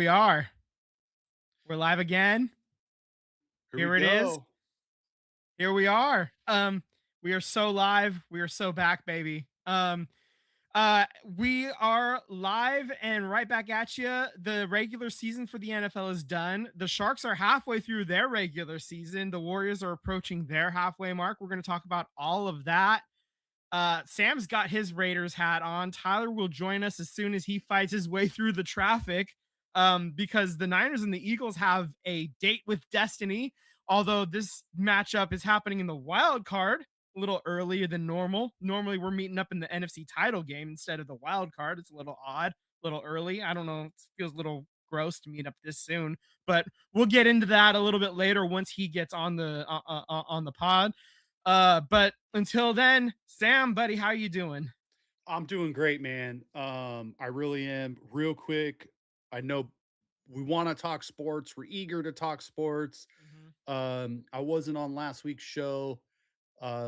we are. We're live again. Here Here we it is. go. Here we are. We are so live. We are so back, baby. We are live and right back at you. The regular season for the NFL is done. The Sharks are halfway through their regular season. The Warriors are approaching their halfway mark. We're going to talk about all of that. Sam's got his Raiders hat on. Tyler will join us as soon as he fights his way through the traffic. Because the Niners and the Eagles have a date with destiny. Although this matchup is happening in the wild card a little earlier than normal. Normally, we're meeting up in the NFC title game instead of the wild card. It's a little odd, a little early. I don't know. It feels a little gross to meet up this soon, but we'll get into that a little bit later once he gets on the pod. But until then, Sam, buddy, how you doing? I'm doing great, man. I really am. Real quick, I know we want to talk sports. We're eager to talk sports. Mhm. I wasn't on last week's show,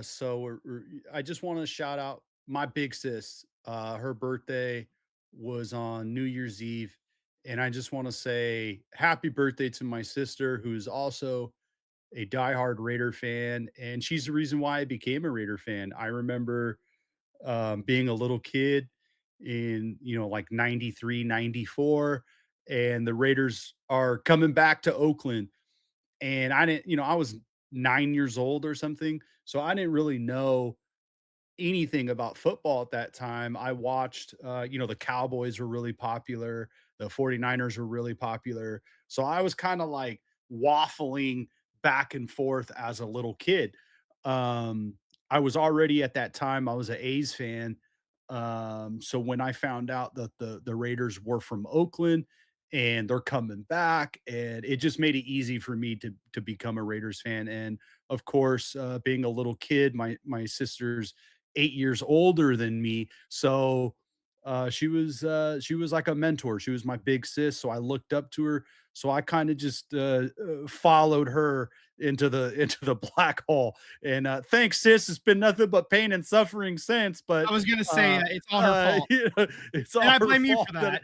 so I just want to shout out my big sis. Her birthday was on New Year's Eve, and I just want to say happy birthday to my sister, who's also a diehard Raider fan, and she's the reason why I became a Raider fan. I remember being a little kid in, like 93, 94, and the Raiders are coming back to Oakland. And I didn't, I was 9 years old or something. So I didn't really know anything about football at that time. I watched, the Cowboys were really popular, the 49ers were really popular. So I was kind of like waffling back and forth as a little kid. I was already at that time, I was an A's fan. So when I found out that the Raiders were from Oakland and they're coming back, and it just made it easy for me to become a Raiders fan. And of course, being a little kid, my sister's 8 years older than me. So she was like a mentor. She was my big sis, so I looked up to her. So I kind of just followed her into the into the black hole. And thanks, sis. It's been nothing but pain and suffering since. But I was gonna say uh, it's all her fault, it's and all I her blame you fault for that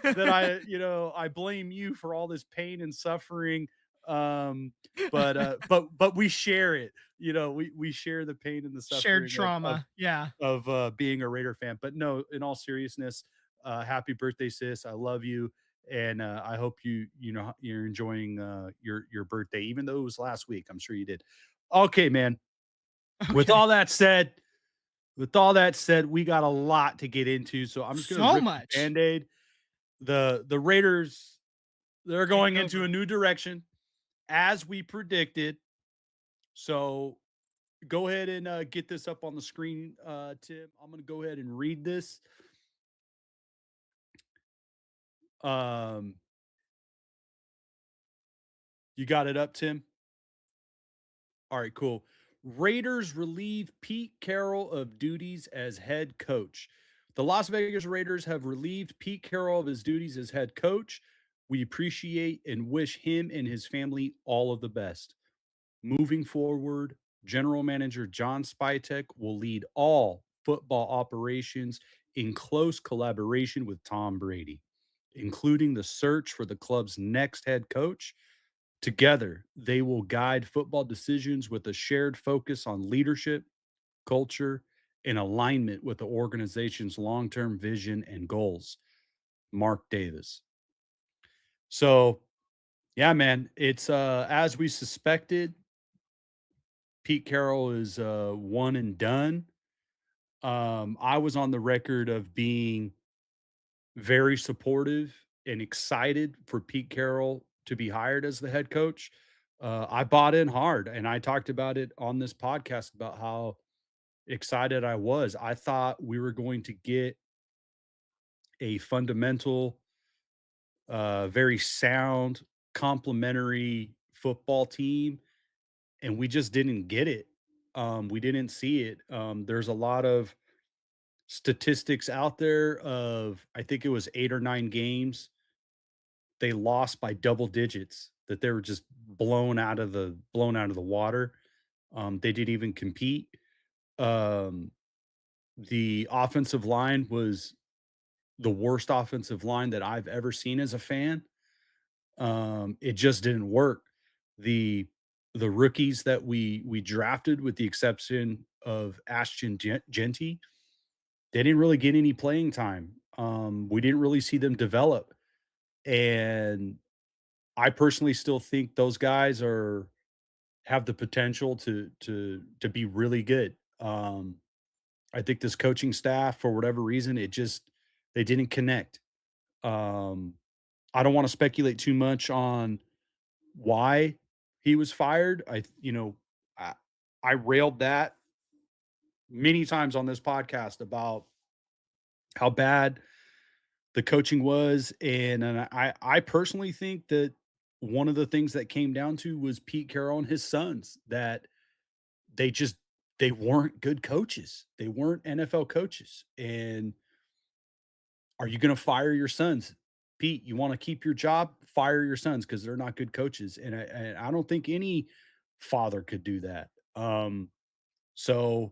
that. I blame you for all this pain and suffering. Um, but we share it. We share the pain and the Shared suffering trauma. Yeah. of being a Raider fan. But no, in all seriousness, happy birthday, sis. I love you. And I hope you're enjoying your birthday, even though it was last week. I'm sure you did. Okay, man. With Okay. all that said, with all that said, we got a lot to get into. So I'm just gonna So rip the much. band-aid. The Raiders, they're Take going it into over. a new direction, as we predicted. So go ahead and get this up on the screen, Tim. I'm gonna go ahead and read this. Um, you got it up, Tim? All right, cool. Raiders relieve Pete Carroll of duties as head coach. The Las Vegas Raiders have relieved Pete Carroll of his duties as head coach. We appreciate and wish him and his family all of the best. Moving forward, General Manager John Spytek will lead all football operations in close collaboration with Tom Brady, including the search for the club's next head coach. Together, they will guide football decisions with a shared focus on leadership, culture, and alignment with the organization's long term vision and goals. Mark Davis. So, yeah, man, it's as we suspected, Pete Carroll is one and done. I was on the record of being very supportive and excited for Pete Carroll to be hired as the head coach. I bought in hard, and I talked about it on this podcast about how excited I was. I thought we were going to get a fundamental, very sound, complementary football team, and we just didn't get it. We didn't see it. There's a lot of statistics out there of, I think it was 8 or 9 games they lost by double digits, that they were just blown out of the water. They didn't even compete. Um, the offensive line was the worst offensive line that I've ever seen as a fan. It just didn't work. The the rookies that we drafted, with the exception of Genty, they didn't really get any playing time. We didn't really see them develop, and I personally still think those guys are have the potential to be really good. I think this coaching staff, for whatever reason, they didn't connect. Um, I don't want to speculate too much on why he was fired. I I railed that many times on this podcast about how bad the coaching was, and I personally think that one of the things that came down to was Pete Carroll and his sons, that they just they weren't good coaches. They weren't NFL coaches. And are you going to fire your sons? Pete, you want to keep your job? Fire your sons because they're not good coaches. And I don't think any father could do that. So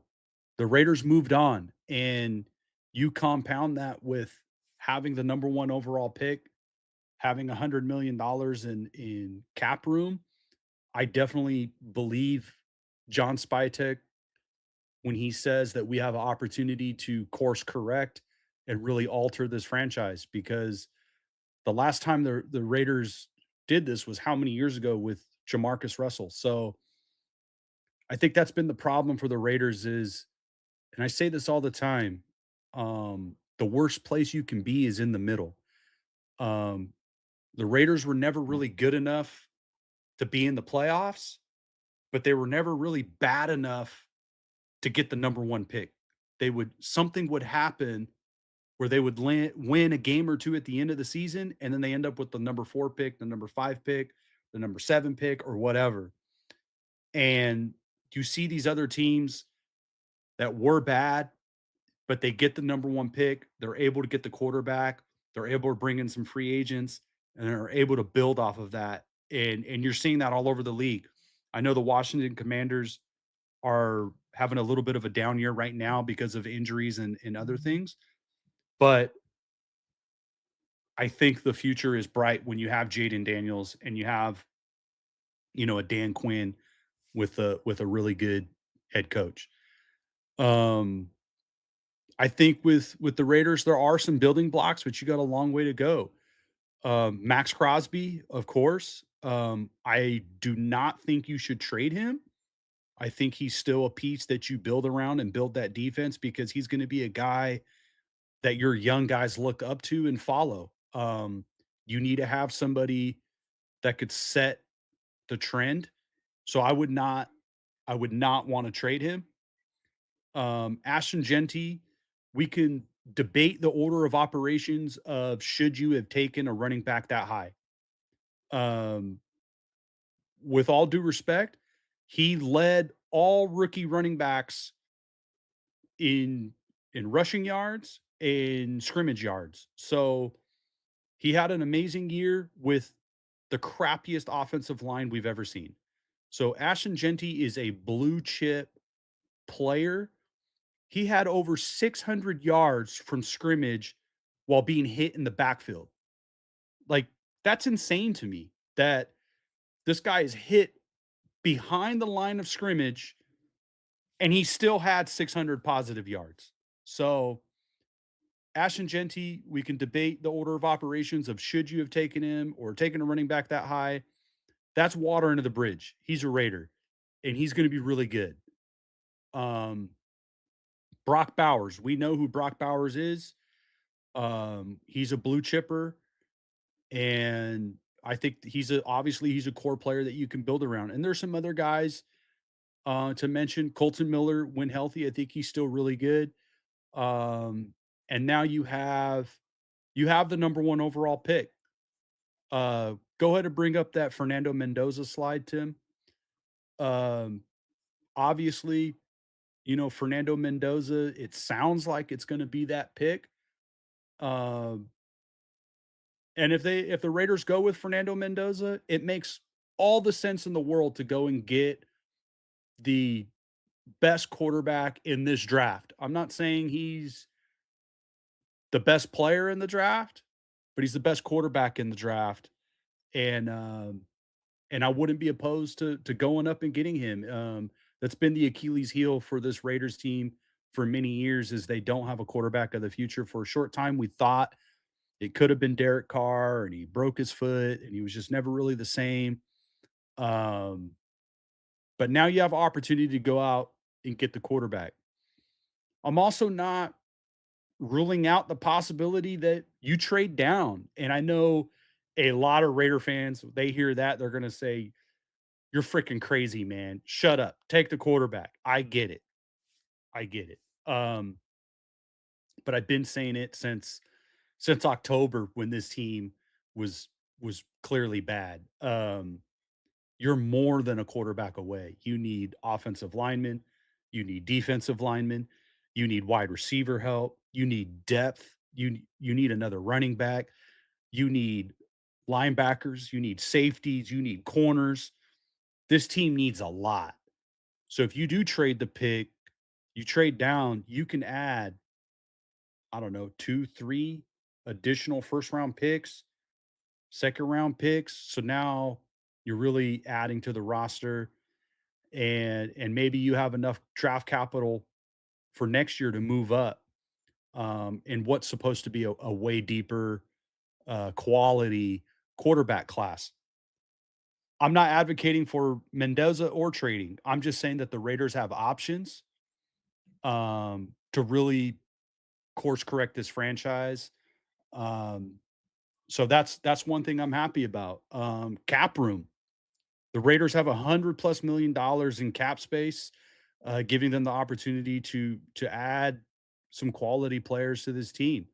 the Raiders moved on, and you compound that with having the number one overall pick, having $100 million in cap room. I definitely believe John Spytek when he says that we have an opportunity to course correct and really alter this franchise, because the last time the Raiders did this was how many years ago with Jamarcus Russell. So I think that's been the problem for the Raiders is, and I say this all the time, the worst place you can be is in the middle. Um, the Raiders were never really good enough to be in the playoffs, but they were never really bad enough to get the number one pick. Something would happen where they would win a game or two at the end of the season, and then they end up with the number 4 pick, the number 5 pick, the number 7 pick, or whatever. And you see these other teams that were bad, but they get the number 1 pick. They're able to get the quarterback. They're able to bring in some free agents, and they're able to build off of that. And you're seeing that all over the league. I know the Washington Commanders are having a little bit of a down year right now because of injuries and other things. But I think the future is bright when you have Jaden Daniels and you have, a Dan Quinn with a really good head coach. Um, I think with the Raiders, there are some building blocks, but you got a long way to go. Max Crosby, of course. I do not think you should trade him. I think he's still a piece that you build around and build that defense, because he's going to be a guy that your young guys look up to and follow. You need to have somebody that could set the trend. So I would not want to trade him. Ashton Genty, we can debate the order of operations of should you have taken a running back that high. Um, with all due respect, he led all rookie running backs in rushing yards and scrimmage yards. So he had an amazing year with the crappiest offensive line we've ever seen. So Ashton Genty is a blue chip player. He had over 600 yards from scrimmage while being hit in the backfield. Like, that's insane to me that this guy is hit behind the line of scrimmage and he still had 600 positive yards. So Ashton Genty, we can debate the order of operations of should you have taken him or taken a running back that high. That's water under the bridge. He's a Raider, and he's going to be really good. Um, Brock Bowers, we know who Brock Bowers is. He's a blue chipper, and I think obviously he's a core player that you can build around. And there's some other guys to mention. Colton Miller, when healthy, I think he's still really good. And now you have the number one overall pick. Go ahead and bring up that Fernando Mendoza slide, Tim. Um, Obviously, Fernando Mendoza, it sounds like it's going to be that pick. Um, and if the Raiders go with Fernando Mendoza, it makes all the sense in the world to go and get the best quarterback in this draft. I'm not saying he's the best player in the draft, but he's the best quarterback in the draft. and and I wouldn't be opposed to going up and getting him. That's been the Achilles heel for this Raiders team for many years is they don't have a quarterback of the future. For a short time, we thought it could have been Derek Carr, and he broke his foot, and he was just never really the same. Um, but now you have opportunity to go out and get the quarterback. I'm also not ruling out the possibility that you trade down. And I know a lot of Raider fans, they hear that, they're going to say, "You're freaking crazy, man. Shut up. Take the quarterback." I get it. I get it. But I've been saying it since October when this team was was clearly bad. You're more than a quarterback away. You need offensive linemen, you need defensive linemen, you need wide receiver help, you need depth, you need another running back, you need linebackers, you need safeties, you need corners. This team needs a lot. So if you do trade the pick, you trade down, you can add, I don't know, 2, 3 additional first round picks, second round picks. So now you're really adding to the roster and maybe you have enough draft capital for next year to move up in what's supposed to be a way deeper quality quarterback class. I'm not advocating for Mendoza or trading. I'm just saying that the Raiders have options to really course correct this franchise. Um, so that's one thing I'm happy about. Cap room. The Raiders have $100+ million in cap space, giving them the opportunity to add some quality players to this team.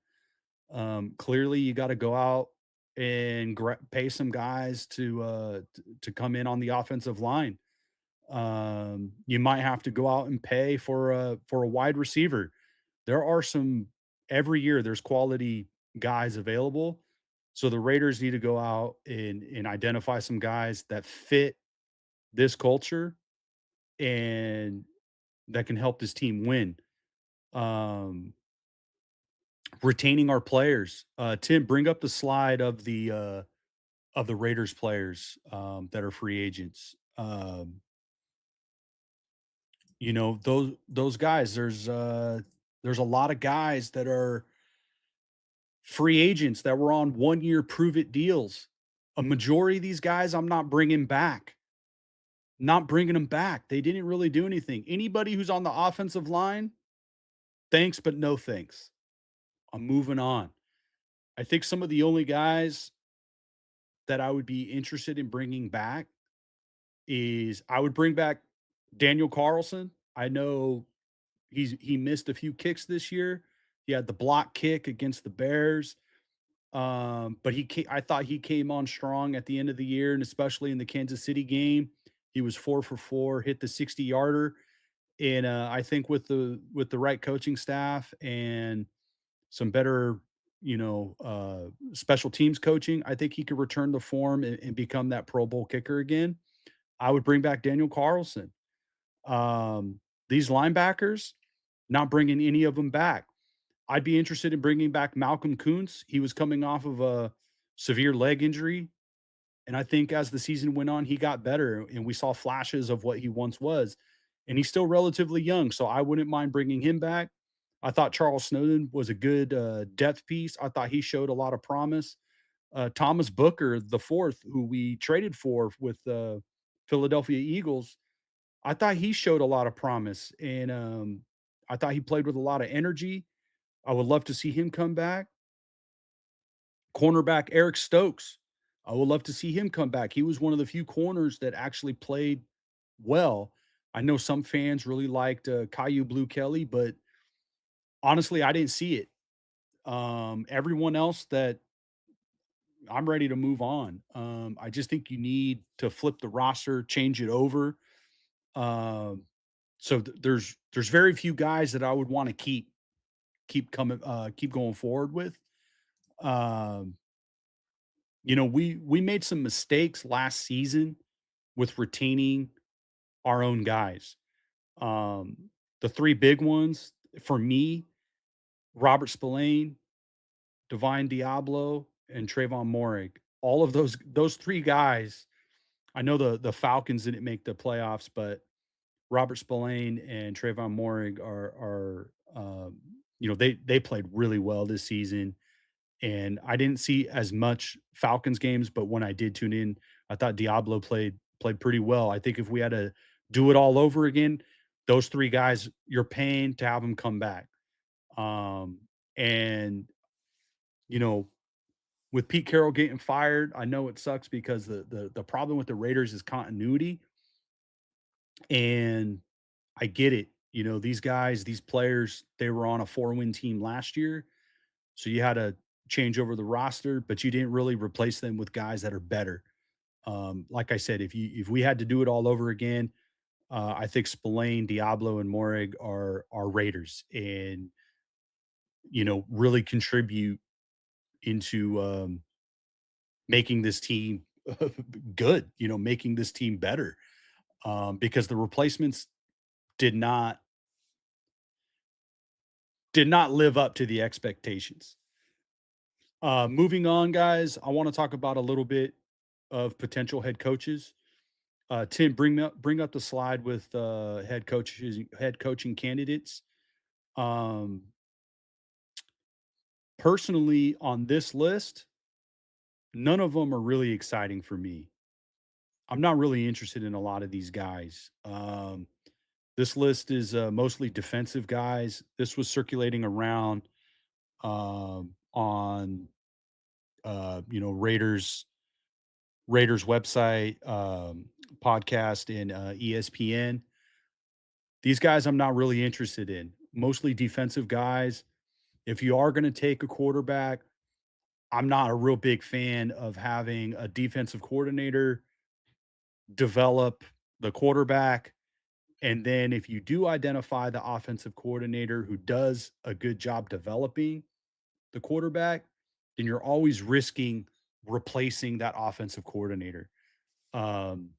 Clearly, you got to go out and pay some guys to come in on the offensive line. You might have to go out and pay for a wide receiver. There are some every year. There's quality guys available, so the Raiders need to go out and identify some guys that fit this culture and that can help this team win. Um, Retaining our players. Tim, bring up the slide of the Raiders players that are free agents. Those guys. There's a lot of guys that are free agents that were on 1 year prove it deals. A majority of these guys, I'm not bringing back. Not bringing them back. They didn't really do anything. Anybody who's on the offensive line, thanks, but no thanks. I'm moving on. I think some of the only guys that I would be interested in bringing back is I would bring back Daniel Carlson. I know he missed a few kicks this year. He had the block kick against the Bears. But I thought he came on strong at the end of the year, and especially in the Kansas City game. He was 4 for 4, hit the 60-yarder. And I think with the right coaching staff and some better, special teams coaching, I think he could return the form and become that Pro Bowl kicker again. I would bring back Daniel Carlson. These linebackers, not bringing any of them back. I'd be interested in bringing back Malcolm Kuntz. He was coming off of a severe leg injury, and I think as the season went on, he got better, and we saw flashes of what he once was. And he's still relatively young, so I wouldn't mind bringing him back. I thought Charles Snowden was a good depth piece. I thought he showed a lot of promise. Thomas Booker, the fourth, who we traded for with the Philadelphia Eagles, I thought he showed a lot of promise, and I thought he played with a lot of energy. I would love to see him come back. Cornerback Eric Stokes, I would love to see him come back. He was one of the few corners that actually played well. I know some fans really liked Caillou Blue Kelly, but honestly, I didn't see it. Everyone else that I'm ready to move on. I just think you need to flip the roster, change it over. Um, there's very few guys that I would want to keep going forward with. Um, we made some mistakes last season with retaining our own guys. The three big ones for me: Robert Spillane, Divine Diablo, and Trayvon Morig. all of those 3 guys, I know the Falcons didn't make the playoffs, but Robert Spillane and Trayvon Moehrig they played really well this season, and I didn't see as much Falcons games, but when I did tune in, I thought Diablo played pretty well. I think if we had to do it all over again, those 3 guys, you're paying to have them come back. And, you know, with Pete Carroll getting fired, I know it sucks because the problem with the Raiders is continuity, and I get it. You know, these guys, these players, they were on a 4-win team last year, so you had to change over the roster, but you didn't really replace them with guys that are better. Like I said, if we had to do it all over again, I think Spillane, Diablo, and Morig are Raiders, and really contribute into making this team good. Making this team better, because the replacements did not did not live up to the expectations. Moving on, guys, I want to talk about a little bit of potential head coaches. Tim, bring up the slide with head coaching candidates. Um, Personally, on this list, none of them are really exciting for me. I'm not really interested in a lot of these guys. This list is mostly defensive guys. This was circulating around on Raiders website, podcast, and ESPN. These guys I'm not really interested in. Mostly defensive guys. If you are going to take a quarterback, I'm not a real big fan of having a defensive coordinator develop the quarterback. And then if you do identify the offensive coordinator who does a good job developing the quarterback, then you're always risking replacing that offensive coordinator. Um,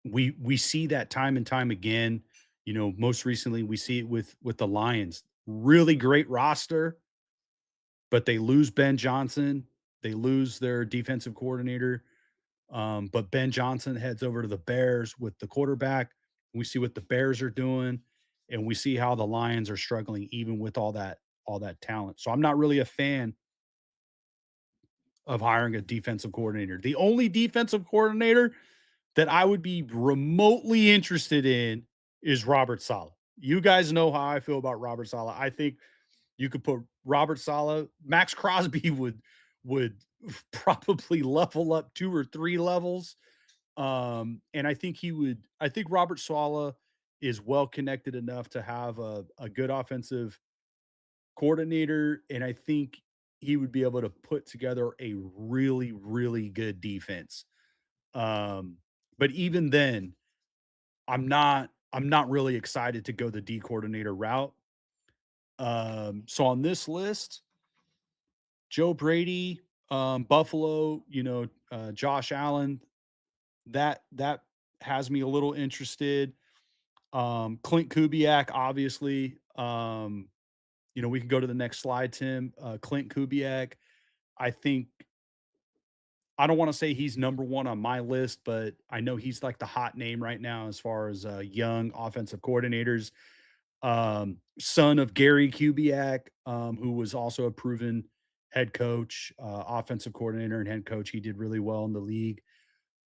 we see that time and time again. Most recently we see it with the Lions. Really great roster, but they lose Ben Johnson. They lose their defensive coordinator. But Ben Johnson heads over to the Bears with the quarterback. We see what the Bears are doing, and we see how the Lions are struggling, even with all that talent. So I'm not really a fan of hiring a defensive coordinator. The only defensive coordinator that I would be remotely interested in is Robert Saleh. You guys know how I feel about Robert Saleh. I think you could put Robert Saleh, Max Crosby would probably level up 2 or 3 levels. And I think Robert Saleh is well connected enough to have a good offensive coordinator, and I think he would be able to put together a really, really good defense. But even then, I'm not really excited to go the D coordinator route. So on this list, Joe Brady, Buffalo, Josh Allen, that has me a little interested. Clint Kubiak, obviously. We can go to the next slide, Tim. Clint Kubiak, I think I don't want to say he's number one on my list, but I know he's like the hot name right now as far as young offensive coordinators. Son of Gary Kubiak, who was also a proven head coach, offensive coordinator, and head coach. He did really well in the league.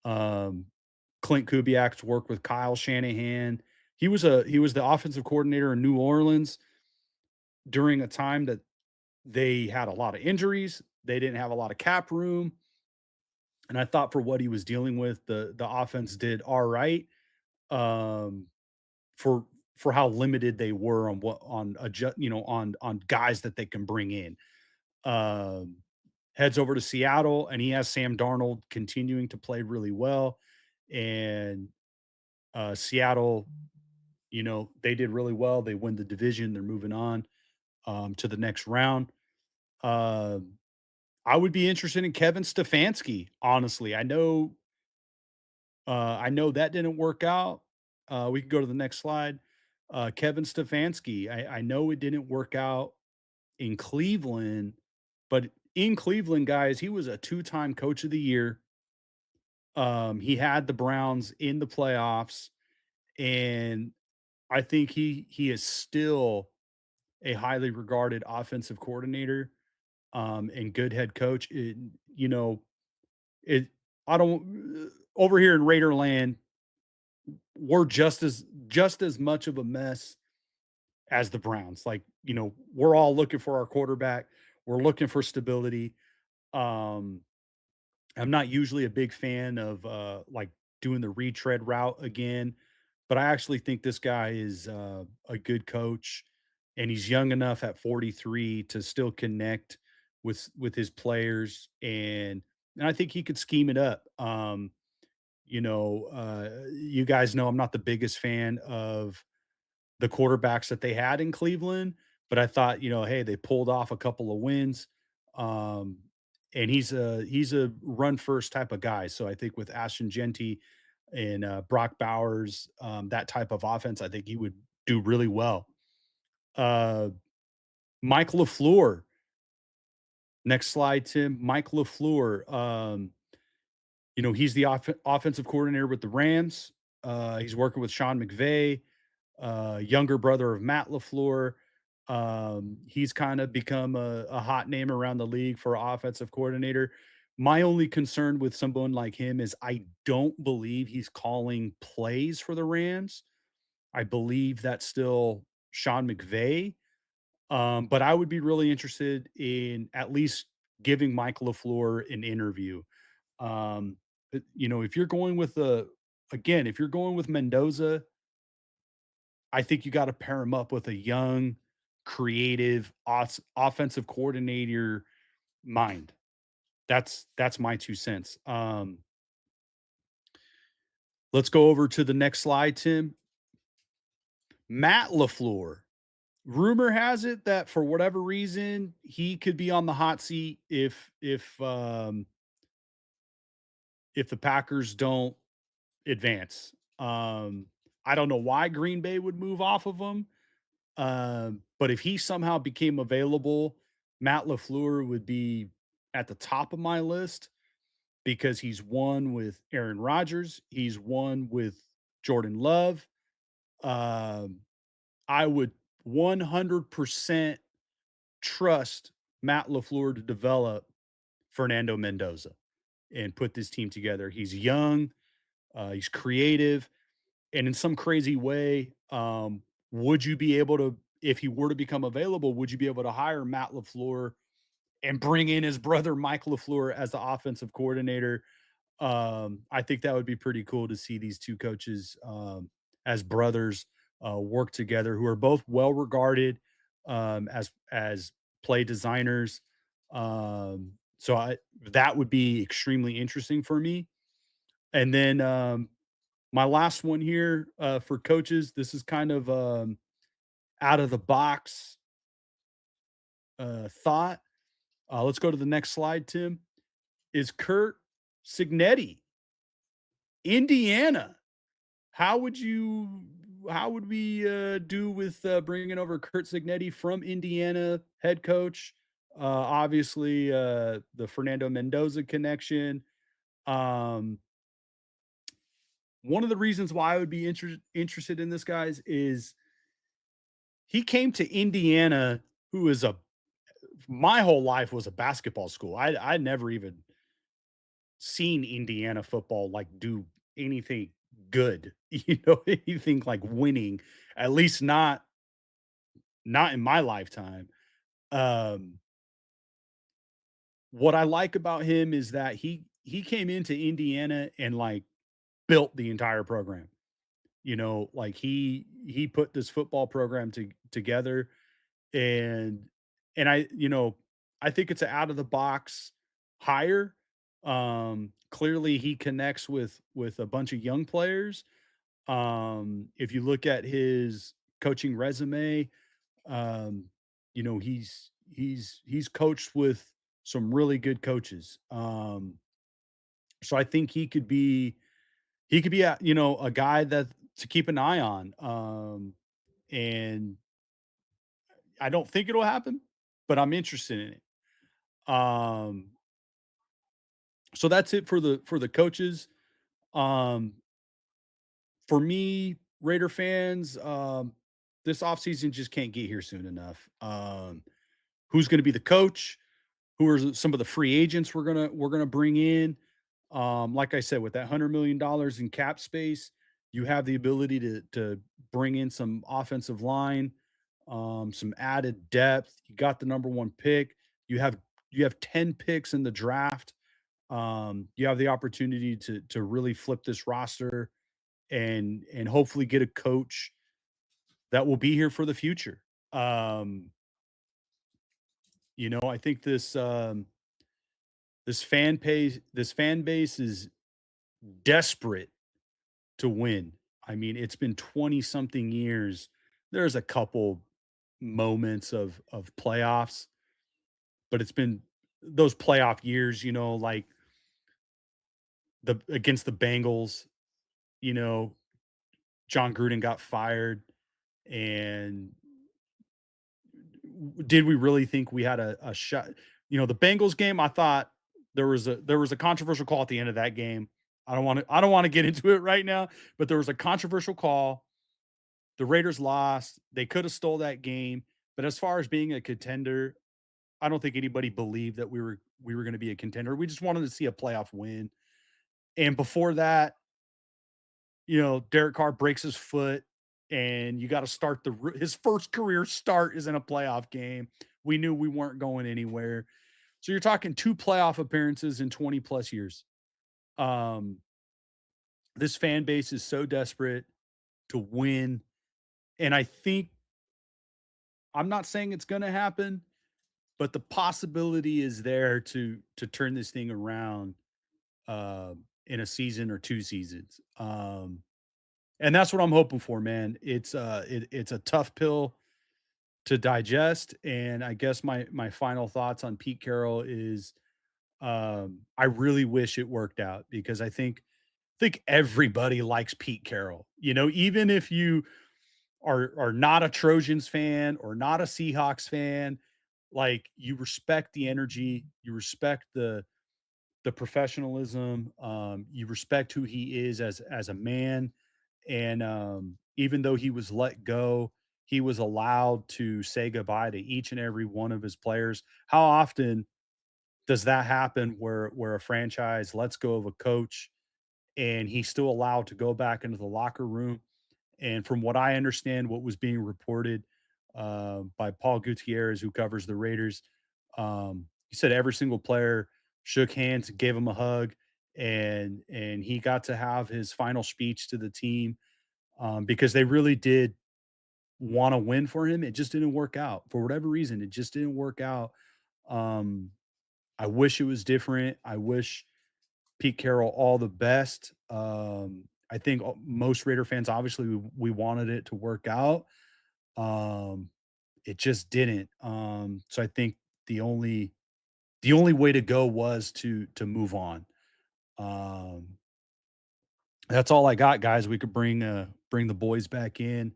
Um, Clint Kubiak's worked with Kyle Shanahan. He was the offensive coordinator in New Orleans during a time that they had a lot of injuries. They didn't have a lot of cap room, and I thought for what he was dealing with, the offense did all right. Um, for how limited they were on what on adjust, on guys that they can bring in. Um, Heads over to Seattle, and he has Sam Darnold continuing to play really well. And Seattle, they did really well. They win the division. They're moving on to the next round. Um, I would be interested in Kevin Stefanski. Honestly, I know that didn't work out. We can go to the next slide. Kevin Stefanski. I know it didn't work out in Cleveland, but in Cleveland, guys, he was a two-time coach of the year. He had the Browns in the playoffs, and I think he is still a highly regarded offensive coordinator, and good head coach. You know, it I don't over here in Raiderland, we're just as much of a mess as the Browns. Like, we're all looking for our quarterback. We're looking for stability. Um, I'm not usually a big fan of like doing the retread route again, but I actually think this guy is a good coach, and he's young enough at 43 to still connect with his players, and I think he could scheme it up. You guys know I'm not the biggest fan of the quarterbacks that they had in Cleveland, but I thought, hey, they pulled off a couple of wins. Um, and he's a run first type of guy. So I think with Ashton Genty and Brock Bowers, that type of offense, I think he would do really well. Uh, Mike LaFleur, next slide, Tim. Mike LaFleur, he's the offensive coordinator with the Rams. He's working with Sean McVay, younger brother of Matt LaFleur. He's kind of become a hot name around the league for offensive coordinator. My only concern with someone like him is I don't believe he's calling plays for the Rams. I believe that's still Sean McVay. But I would be really interested in at least giving Mike LaFleur an interview. If you're going with if you're going with Mendoza, I think you gotta pair him up with a young, creative offensive coordinator mind. That's my 2 cents. Let's go over to the next slide, Tim. Matt LaFleur. Rumor has it that for whatever reason, he could be on the hot seat if the Packers don't advance. I don't know why Green Bay would move off of him. But if he somehow became available, Matt LaFleur would be at the top of my list because he's won with Aaron Rodgers. He's won with Jordan Love. Um, I would 100% trust Matt LaFleur to develop Fernando Mendoza and put this team together. He's young, he's creative, and in some crazy way, would you be able to, if he were to become available, would you be able to hire Matt LaFleur and bring in his brother Mike LaFleur as the offensive coordinator? I think that would be pretty cool to see these two coaches as brothers work together, who are both well regarded as play designers. So that would be extremely interesting for me. And then my last one here for coaches, this is kind of out of the box thought. Let's go to the next slide, Tim. Is Kurt Signetti, Indiana? How would you? How would we do with bringing over Kurt Signetti from Indiana, head coach? Obviously, the Fernando Mendoza connection. Um, One of the reasons why I would be interested in this, guys, is he came to Indiana, who is a my whole life was a basketball school. I never even seen Indiana football like do anything good, anything like winning, at least not in my lifetime. Um, what I like about him is that he came into Indiana and like built the entire program. Like he put this football program together, and I think it's an out of the box hire. Clearly he connects with a bunch of young players. If you look at his coaching resume, um, he's coached with some really good coaches. So I think he could be a guy that to keep an eye on. And I don't think it'll happen, but I'm interested in it. Um, so that's it for the coaches. Um, for me, Raider fans, this offseason just can't get here soon enough. Who's going to be the coach? Who are some of the free agents we're gonna bring in? Like I said, with that $100 million in cap space, you have the ability to bring in some offensive line, some added depth. You got the number one pick. You have you have 10 picks in the draft. You have the opportunity to really flip this roster and hopefully get a coach that will be here for the future. Um, I think this fan base is desperate to win. I mean, it's been 20 something years. There's a couple moments of playoffs, but it's been those playoff years, like the against the Bengals, you know, John Gruden got fired, and did we really think we had a shot? The Bengals game, I thought there was a controversial call at the end of that game. I don't want to get into it right now, but there was a controversial call. The Raiders lost. They could have stole that game, but as far as being a contender, I don't think anybody believed that we were going to be a contender. We just wanted to see a playoff win. And before that, Derek Carr breaks his foot, and you got to start his first career start is in a playoff game. We knew we weren't going anywhere. So you're talking two playoff appearances in 20 plus years. Um, this fan base is so desperate to win. And I think I'm not saying it's going to happen, but the possibility is there to turn this thing around in a season or two seasons. And that's what I'm hoping for, man. It's a tough pill to digest. And I guess my final thoughts on Pete Carroll is I really wish it worked out because I think everybody likes Pete Carroll. Even if you are not a Trojans fan or not a Seahawks fan, like you respect the energy, you respect the professionalism, you respect who he is as a man, and even though he was let go, he was allowed to say goodbye to each and every one of his players. How often does that happen where a franchise lets go of a coach and he's still allowed to go back into the locker room? And from what I understand, what was being reported by Paul Gutierrez, who covers the Raiders, he said every single player shook hands, gave him a hug, and he got to have his final speech to the team because they really did want to win for him. It just didn't work out for whatever reason. It just didn't work out. Um, I wish it was different. I wish Pete Carroll all the best. I think most Raider fans, obviously, we wanted it to work out. Um, it just didn't. So I think the only the only way to go was to move on. Um, that's all I got, guys. We could bring the boys back in,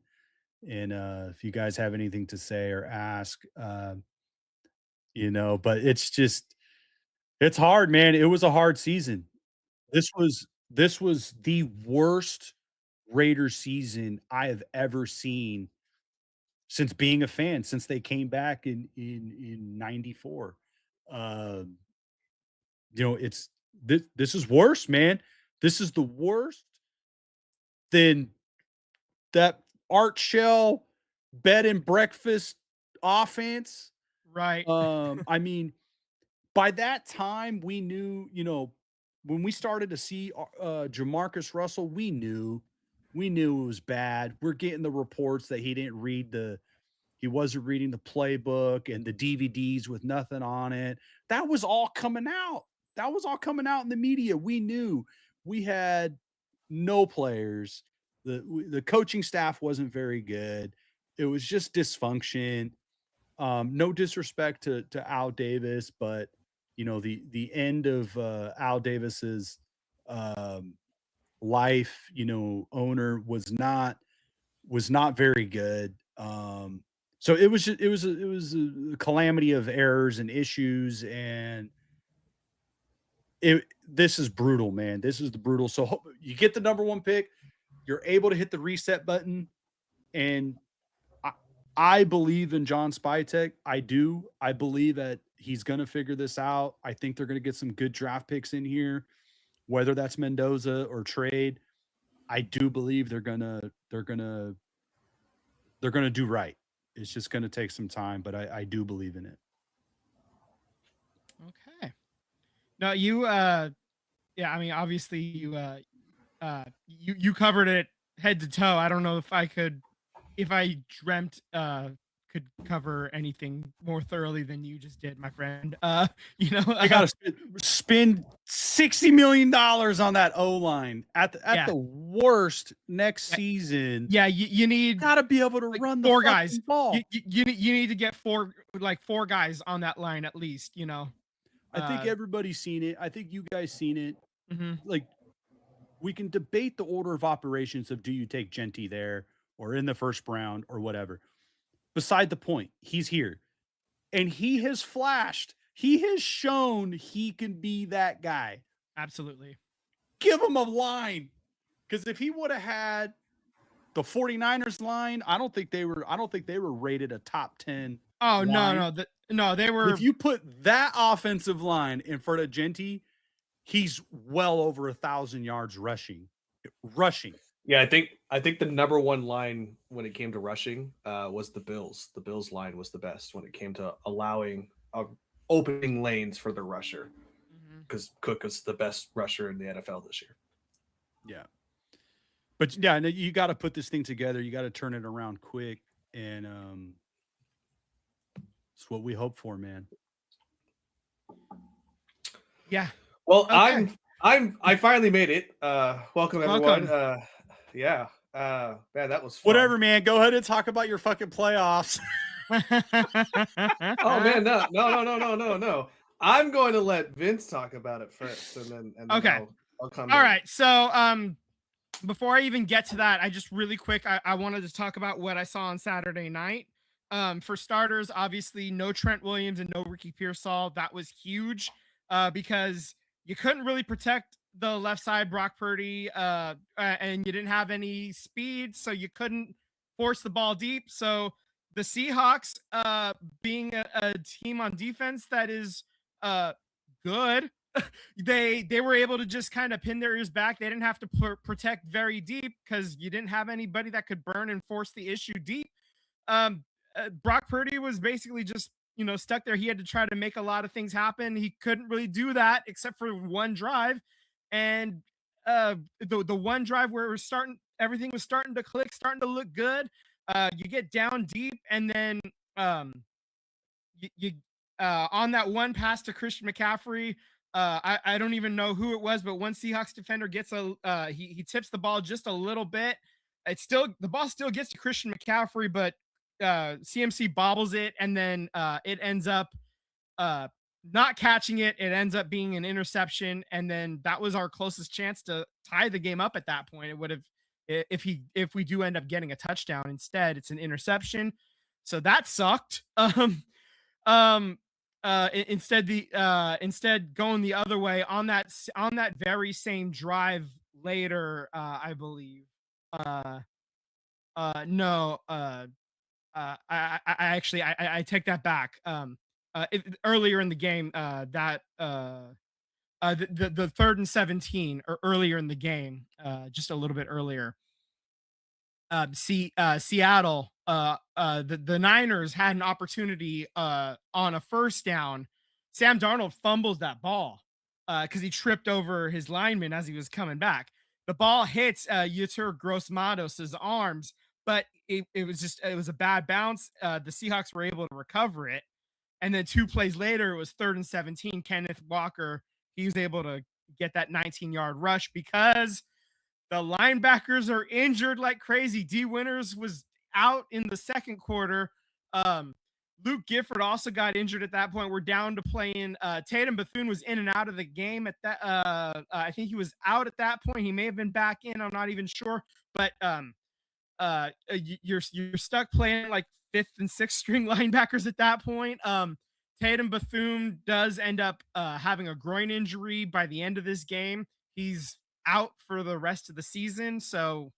and if you guys have anything to say or ask, but it's hard, man. It was a hard season. This was the worst Raiders season I have ever seen since being a fan, since they came back in '94. Um, it's this is worse, man. This is the worst than that Art Shell bed and breakfast offense. Right. I mean, by that time, we knew, when we started to see Jamarcus Russell, we knew it was bad. We're getting the reports that he wasn't reading the playbook and the DVDs with nothing on it. That was all coming out. That was all coming out in the media. We knew we had no players. The coaching staff wasn't very good. It was just dysfunction. No disrespect to Al Davis, but the end of Al Davis's um, life, owner was not very good. So it was a calamity of errors and issues, and this is brutal, man. This is the brutal. So you get the number one pick, you're able to hit the reset button, and I believe in John Spytek. I do. I believe that he's going to figure this out. I think they're going to get some good draft picks in here, whether that's Mendoza or trade. I do believe they're gonna do right. It's just going to take some time, but I do believe in it. Okay. No, you yeah, I mean obviously you covered it head to toe. I don't know if I dreamt could cover anything more thoroughly than you just did, my friend. I got to spend $60 million on that O line at the worst next season. Yeah, you need got to be able to run the four guys. ball. You need to get four guys on that line at least. I think everybody's seen it. I think you guys seen it. Mm-hmm. Like, we can debate the order of operations of do you take Genty there or in the first round or whatever. Beside the point, he's here. And he has flashed. He has shown he can be that guy. Absolutely. Give him a line. Because if he would have had the 49ers line, I don't think they were rated a top 10. Oh, line. no, they were. If you put that offensive line in front of Genty, he's well over 1,000 yards rushing. Yeah, I think the number one line when it came to rushing was the Bills. The Bills line was the best when it came to allowing opening lanes for the rusher, because Cook is the best rusher in the NFL this year. Yeah, but yeah, you got to put this thing together. You got to turn it around quick, and it's what we hope for, man. Yeah. Well, okay. I finally made it. Welcome everyone. Yeah. Man, that was fun. Whatever, man. Go ahead and talk about your fucking playoffs. Oh man, no. I'm going to let Vince talk about it first, and then okay. I'll come. All right. So before I even get to that, I just really quick I wanted to talk about what I saw on Saturday night. For starters, obviously no Trent Williams and no Ricky Pearsall. That was huge because you couldn't really protect the left side, Brock Purdy, and you didn't have any speed, so you couldn't force the ball deep. So the Seahawks, being a team on defense that is good, they were able to just kind of pin their ears back. They didn't have to protect very deep because you didn't have anybody that could burn and force the issue deep. Brock Purdy was basically just stuck there. He had to try to make a lot of things happen. He couldn't really do that except for one drive. And the one drive where everything was starting to click, starting to look good. You get down deep, and then you on that one pass to Christian McCaffrey. I don't even know who it was, but one Seahawks defender gets he tips the ball just a little bit. The ball still gets to Christian McCaffrey, but CMC bobbles it, and then it ends up not catching it. It ends up being an interception, and then that was our closest chance to tie the game up at that point. It would have if we do end up getting a touchdown. Instead, it's an interception, so that sucked. Instead going the other way on that very same drive later, I believe. No. I actually take that back. Earlier in the game, the 3rd and 17, or earlier in the game, just a little bit earlier. Seattle, the Niners had an opportunity on a first down. Sam Darnold fumbles that ball because he tripped over his lineman as he was coming back. The ball hits Yetur Gross-Matos' arms, but it was a bad bounce. The Seahawks were able to recover it. And then 2 plays later, it was 3rd and 17. Kenneth Walker, he was able to get that 19-yard rush because the linebackers are injured like crazy. D. Winters was out in the second quarter. Luke Gifford also got injured at that point. We're down to playing. Tatum Bethune was in and out of the game at that. I think he was out at that point. He may have been back in. I'm not even sure. But you're stuck playing like fifth and sixth string linebackers at that point. Tatum Bethune does end up having a groin injury by the end of this game. He's out for the rest of the season. So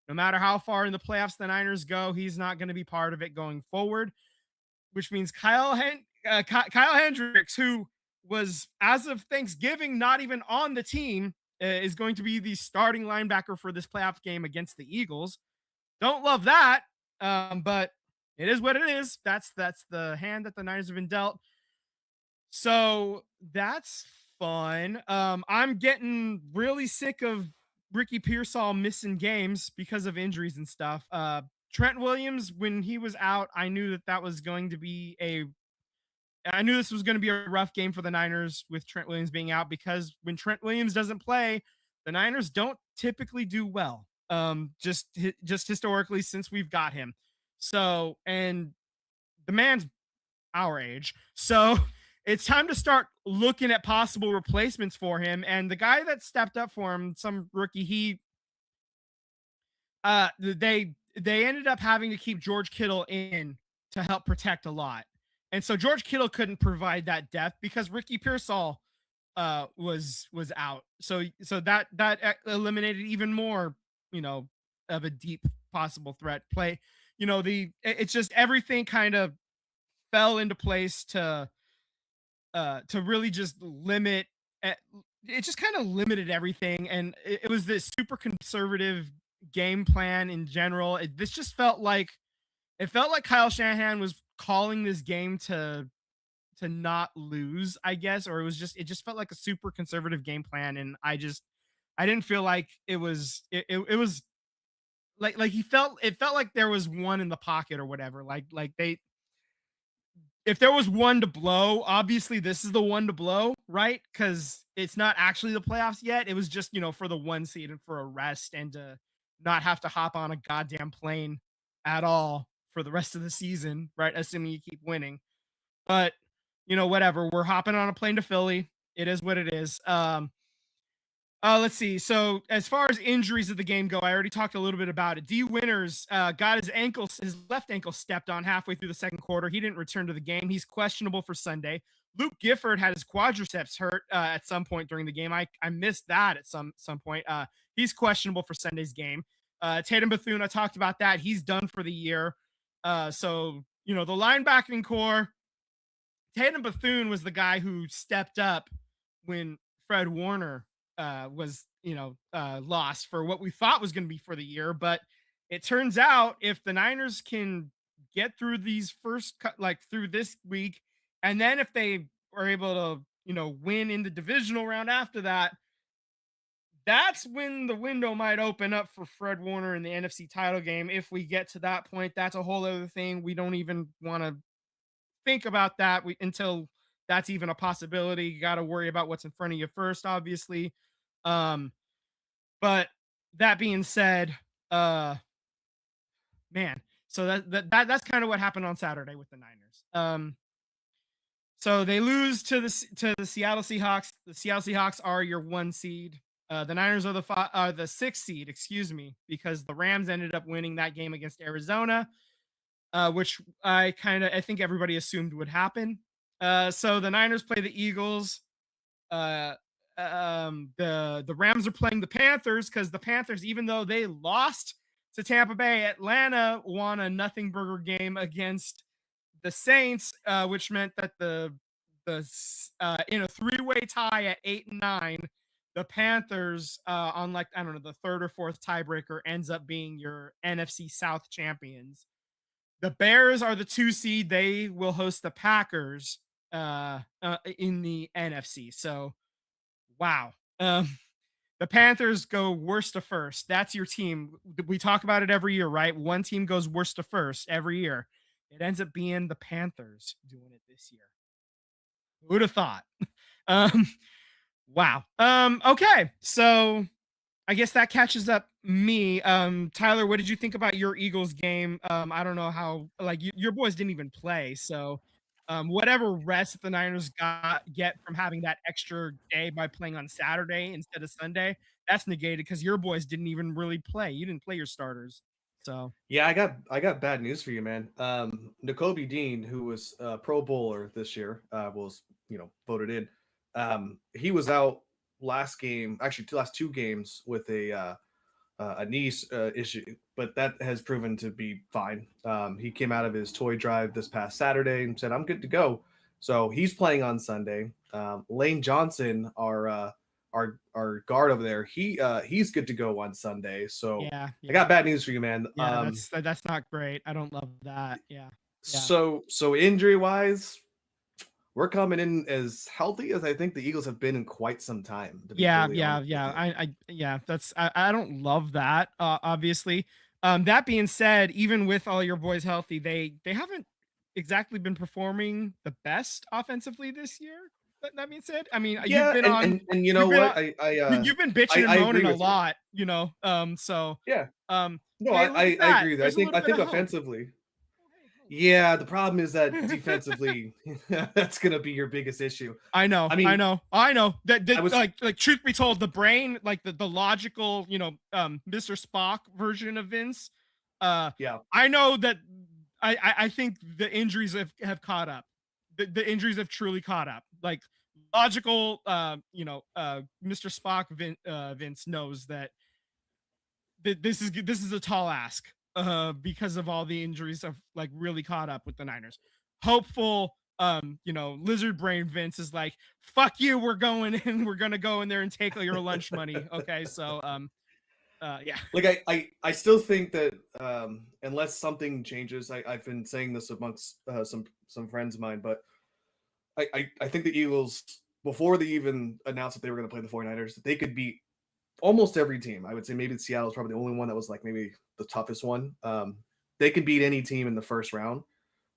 no matter how far in the playoffs the Niners go, he's not going to be part of it going forward, which means Kyle Hendricks, who was, as of Thanksgiving, not even on the team, is going to be the starting linebacker for this playoff game against the Eagles. Don't love that, but it is what it is. That's the hand that the Niners have been dealt. So that's fun. I'm getting really sick of Ricky Pearsall missing games because of injuries and stuff. Trent Williams, when he was out, I knew that was going to be I knew this was going to be a rough game for the Niners with Trent Williams being out, because when Trent Williams doesn't play, the Niners don't typically do well. Just historically since we've got him. So, and the man's our age. So it's time to start looking at possible replacements for him. And the guy that stepped up for him, some rookie, they ended up having to keep George Kittle in to help protect a lot. And so George Kittle couldn't provide that depth because Ricky Pearsall was out. So that eliminated even more, of a deep possible threat play. It's just everything kind of fell into place to really just limit. It just kind of limited everything, and it was this super conservative game plan in general. This just felt like Kyle Shanahan was calling this game to not lose, I guess, or it just felt like a super conservative game plan, and I didn't feel like it was like it felt like there was one in the pocket or whatever. Like if there was one to blow, obviously this is the one to blow, right? Because it's not actually the playoffs yet. It was just, for the one seed and for a rest and to not have to hop on a goddamn plane at all for the rest of the season, right? Assuming you keep winning. But, whatever. We're hopping on a plane to Philly. It is what it is. Let's see. So as far as injuries of the game go, I already talked a little bit about it. D. Winters got his left ankle stepped on halfway through the second quarter. He didn't return to the game. He's questionable for Sunday. Luke Gifford had his quadriceps hurt at some point during the game. I missed that at some point. He's questionable for Sunday's game. Tatum Bethune, I talked about that. He's done for the year. So the linebacking core, Tatum Bethune was the guy who stepped up when Fred Warner was lost for what we thought was going to be for the year. But it turns out if the Niners can get through these through this week, and then if they are able to win in the divisional round after that, that's when the window might open up for Fred Warner in the NFC title game. If we get to that point, that's a whole other thing. We don't even want to think about that until that's even a possibility. You got to worry about what's in front of you first, obviously. But that being said, man, so that's kind of what happened on Saturday with the Niners. So they lose to the Seattle Seahawks. The Seattle Seahawks are your 1 seed. The Niners are the 6th seed, excuse me, because the Rams ended up winning that game against Arizona, which I think everybody assumed would happen. So the Niners play the Eagles. The Rams are playing the Panthers because the Panthers, even though they lost to Tampa Bay, Atlanta won a nothing burger game against the Saints, which meant that in a 3-way tie at 8-9, the Panthers on the third or fourth tiebreaker ends up being your NFC South champions. The Bears are the 2 seed. They will host the Packers in the NFC. So wow. The Panthers go worst to first. That's your team. We talk about it every year, right? One team goes worst to first every year. It ends up being the Panthers doing it this year. Who'd have thought? Wow. Okay. So I guess that catches up me. Tyler, what did you think about your Eagles game? I don't know how, your boys didn't even play. So whatever rest that the Niners get from having that extra day by playing on Saturday instead of Sunday, that's negated because your boys didn't even really play. You didn't play your starters. So Yeah, I got bad news for you, man. N'Kobe Dean, who was a Pro Bowler this year, was voted in. He was out last game, actually, last two games with a knee issue, but that has proven to be fine. He came out of his toy drive this past Saturday and said, "I'm good to go." So he's playing on Sunday. Lane Johnson, our guard over there, he's good to go on Sunday. So yeah, I yeah, got bad news for you, man. yeah. That's not great. I don't love that. Yeah, yeah. So injury wise, we're coming in as healthy as I think the Eagles have been in quite some time. To be Yeah, totally yeah, honest with yeah. you. Yeah, that's I don't love that, obviously. That being said, even with all your boys healthy, they haven't exactly been performing the best offensively this year. That being said, I mean, Yeah, and you know you've been on what? you've been bitching and I agree moaning a with you. lot, you know. So Yeah. No, hey, look at I that. agree with you. There's a little I bit think of hope. offensively. Oh, Yeah, the problem is that hey, hope. defensively, that's gonna be your biggest issue. I know, I I mean, know, I know. I That was like truth be told, the brain, like the logical, Mr. Spock version of Vince. yeah. I know that I think the injuries have caught up. The injuries have truly caught up. Like logical, Mr. Spock Vince knows that this is a tall ask because of all the injuries have like really caught up with the Niners. Hopeful lizard brain Vince is like, fuck you, we're going in, we're gonna go in there and take all your lunch money. Okay, so yeah. Like I still think that unless something changes, I've been saying this amongst some friends of mine, but I think the Eagles, before they even announced that they were going to play the 49ers, they could beat almost every team. I would say maybe Seattle's probably the only one that was like maybe the toughest one. They could beat any team in the first round,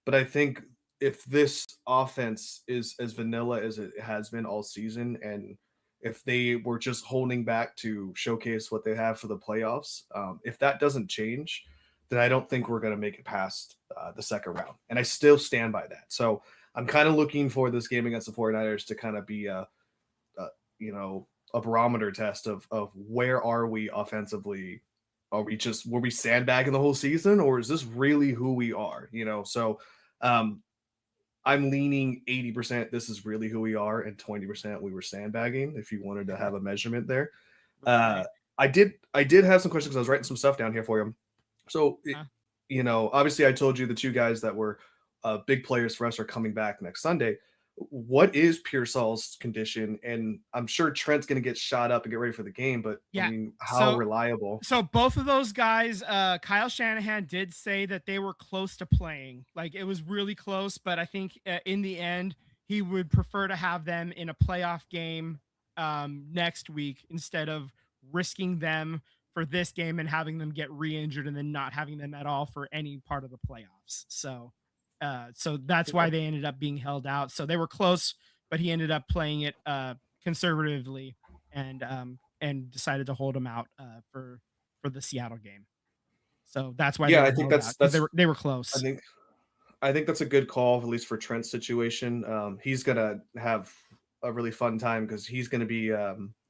but I think if this offense is as vanilla as it has been all season, and if they were just holding back to showcase what they have for the playoffs, if that doesn't change, then I don't think we're going to make it past the second round. And I still stand by that. So I'm kind of looking for this game against the 49ers to kind of be a a barometer test of where are we offensively. Were we sandbagging the whole season, or is this really who we are? So um, I'm leaning 80%. This is really who we are, and 20% we were sandbagging. If you wanted to have a measurement there, uh, Right. I did have some questions. I was writing some stuff down here for you. So, Uh, obviously, I told you the two guys that were big players for us are coming back next Sunday. What is Pearsall's condition? And I'm sure Trent's going to get shot up and get ready for the game, but I yeah. mean, how So reliable? so both of those guys, Kyle Shanahan did say that they were close to playing. Like it was really close, but I think in the end he would prefer to have them in a playoff game next week instead of risking them for this game and having them get re-injured and then not having them at all for any part of the playoffs. So that's why Okay. they ended up being held out. So they were close, but he ended up playing it conservatively and decided to hold him out for the Seattle game. So that's why they Yeah, I were think held out because they were I close. think I think that's a good call, at least for Trent's situation. He's gonna have a really fun time because he's gonna be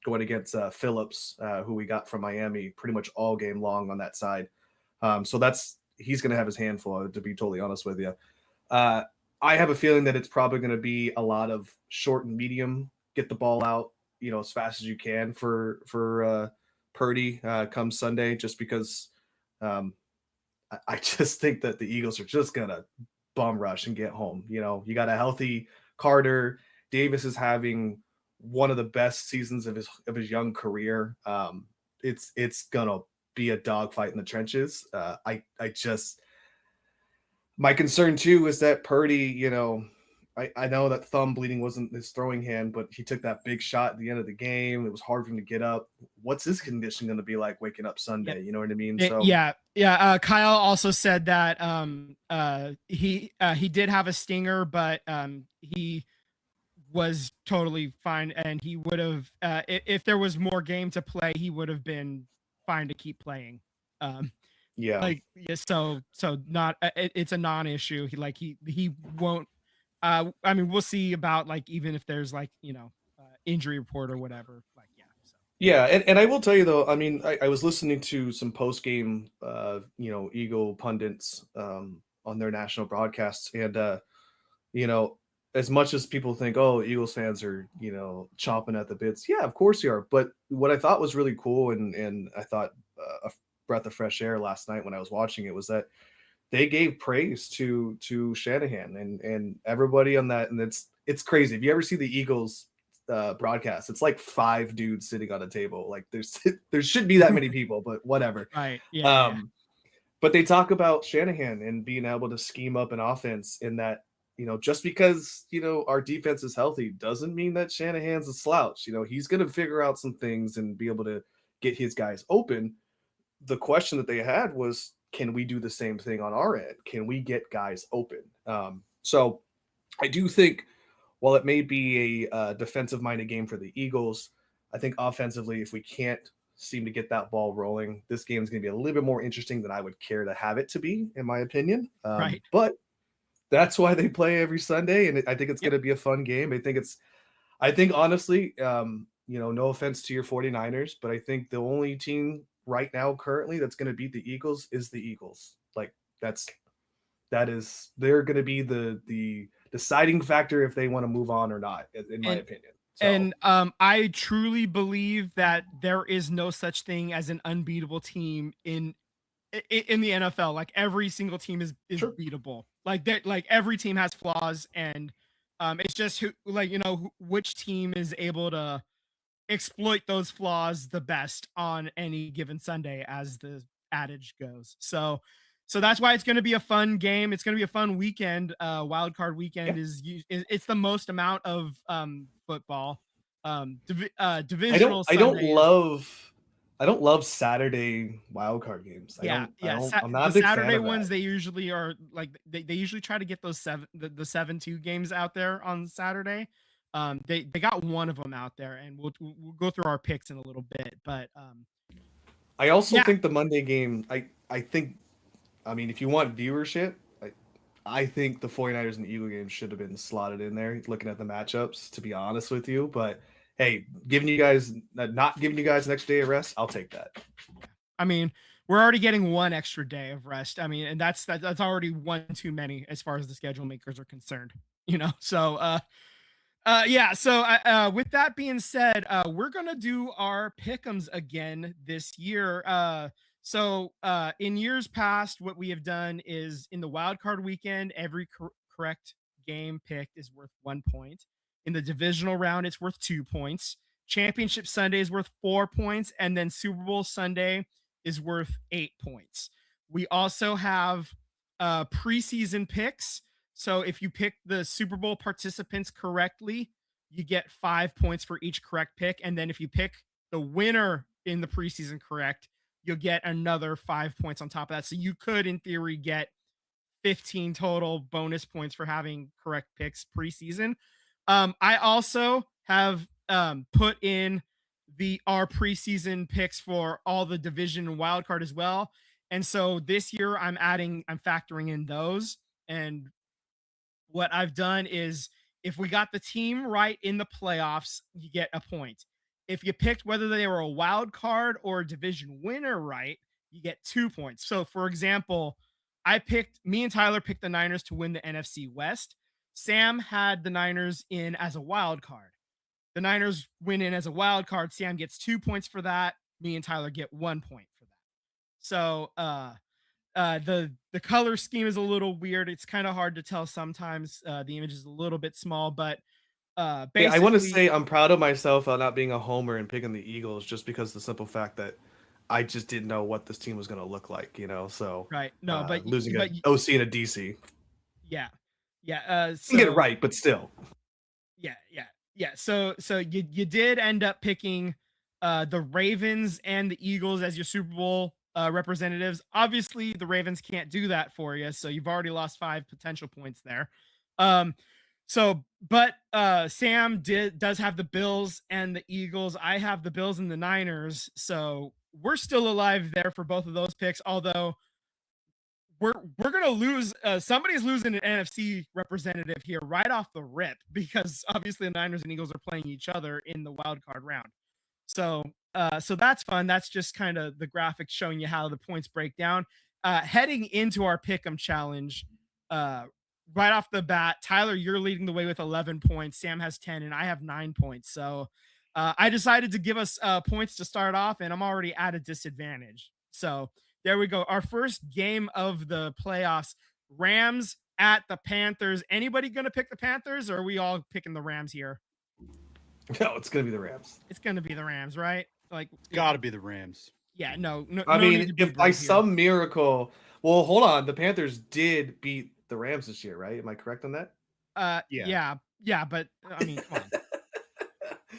going against Phillips, who we got from Miami, pretty much all game long on that side. So he's gonna have his handful, to be totally honest with you. Uh, I have a feeling that it's probably gonna be a lot of short and medium, get the ball out, as fast as you can for Purdy come Sunday, just because. Um, I just think that the Eagles are just gonna bum rush and get home. You got a healthy Carter. Davis is having one of the best seasons of his young career. It's gonna be a dogfight in the trenches. I just my concern too is that Purdy, I know that thumb bleeding wasn't his throwing hand, but he took that big shot at the end of the game. It was hard for him to get up. What's his condition going to be like waking up Yeah, Sunday? You know what I mean? So yeah, yeah. Kyle also said that he did have a stinger, but he was totally fine, and he would have if there was more game to play, he would have been fine to keep playing. Um, yeah, like yeah, so not it's a non-issue. He won't. I mean, we'll see about like even if there's like injury report or whatever. Like yeah, so Yeah, and I will tell you though, I mean, I was listening to some post game, Eagle pundits on their national broadcasts, and you know, as much as people think, oh, Eagles fans are, chomping at the bits. Yeah, of course you are. But what I thought was really cool, and I thought a breath of fresh air last night when I was watching it was that they gave praise to Shanahan and everybody on that, and it's crazy. If you ever see the Eagles broadcast, it's like 5 dudes sitting on a table. Like there should be that many people, but whatever. Right. Yeah. But they talk about Shanahan and being able to scheme up an offense in that, just because, our defense is healthy doesn't mean that Shanahan's a slouch. He's going to figure out some things and be able to get his guys open. The question that they had was, can we do the same thing on our end? Can we get guys open? So I do think while it may be a defensive minded game for the Eagles, I think offensively, if we can't seem to get that ball rolling, this game is going to be a little bit more interesting than I would care to have it to be, in my opinion. Right. But that's why they play every Sunday, and I think it's going to be a fun game. I think honestly, no offense to your 49ers, but I think the only team right now currently that's going to beat the Eagles is the Eagles. Like they're going to be the deciding factor if they want to move on or not, in my opinion. So. And I truly believe that there is no such thing as an unbeatable team in the NFL. Like every single team is Sure. beatable. Like every team has flaws, and it's just which team is able to exploit those flaws the best on any given Sunday, as the adage goes. So that's why it's going to be a fun game. It's going to be a fun weekend. Wild card weekend it's the most amount of football. Divisional. I don't love Saturday wild card games. I'm not a big Saturday fan of ones, that. they usually are like they usually try to get those the 7-2 games out there on Saturday. They got one of them out there, and we'll go through our picks in a little bit. But I also think the Monday game, I mean, if you want viewership, I think the 49ers and the Eagle game should have been slotted in there, looking at the matchups, to be honest with you. But hey, not giving you guys an extra day of rest, I'll take that. I mean, we're already getting one extra day of rest. I mean, and that's already one too many as far as the schedule makers are concerned. So So with that being said, we're gonna do our pick'ems again this year. So in years past, what we have done is in the wild card weekend, every correct game picked is worth 1 point. In the divisional round, it's worth 2 points. Championship Sunday is worth 4 points, and then Super Bowl Sunday is worth 8 points. We also have preseason picks. So if you pick the Super Bowl participants correctly, you get 5 points for each correct pick. And then if you pick the winner in the preseason correct, you'll get another 5 points on top of that. So you could, in theory, get 15 total bonus points for having correct picks preseason. I also have put in our preseason picks for all the division and wild card as well. And so this year I'm factoring in those. And what I've done is, if we got the team right in the playoffs, you get a point. If you picked whether they were a wild card or a division winner right, you get 2 points. So for example, me and Tyler picked the Niners to win the NFC West. Sam had the Niners in as a wild card. The Niners win in as a wild card. Sam gets 2 points for that. Me and Tyler get 1 point for that. So the color scheme is a little weird. It's kind of hard to tell sometimes. The image is a little bit small, but basically, I want to say I'm proud of myself on not being a homer and picking the Eagles, just because the simple fact that I just didn't know what this team was going to look like, So right. No, but losing an OC and a DC. Yeah. So, get it right, but still. Yeah. So you did end up picking the Ravens and the Eagles as your Super Bowl representatives. Obviously, the Ravens can't do that for you, so you've already lost 5 potential points there. But Sam does have the Bills and the Eagles. I have the Bills and the Niners, so we're still alive there for both of those picks. Although we're gonna lose. Somebody's losing an NFC representative here right off the rip, because obviously the Niners and Eagles are playing each other in the wild card round. So that's fun. That's just kind of the graphic showing you how the points break down. Heading into our pick'em challenge, uh, right off the bat, Tyler, you're leading the way with 11 points. Sam has 10, and I have 9 points. So I decided to give us points to start off, and I'm already at a disadvantage. So there we go. Our first game of the playoffs: Rams at the Panthers. Anybody going to pick the Panthers, or are we all picking the Rams here? No, it's gonna be the Rams. It's going to be the Rams, right? Like, Got to be the Rams. yeah, no. I no need mean, to be if by brave here. some miracle, well, hold on, the Panthers did beat the Rams this year, right? Am I correct on that? Yeah, but I mean, come on.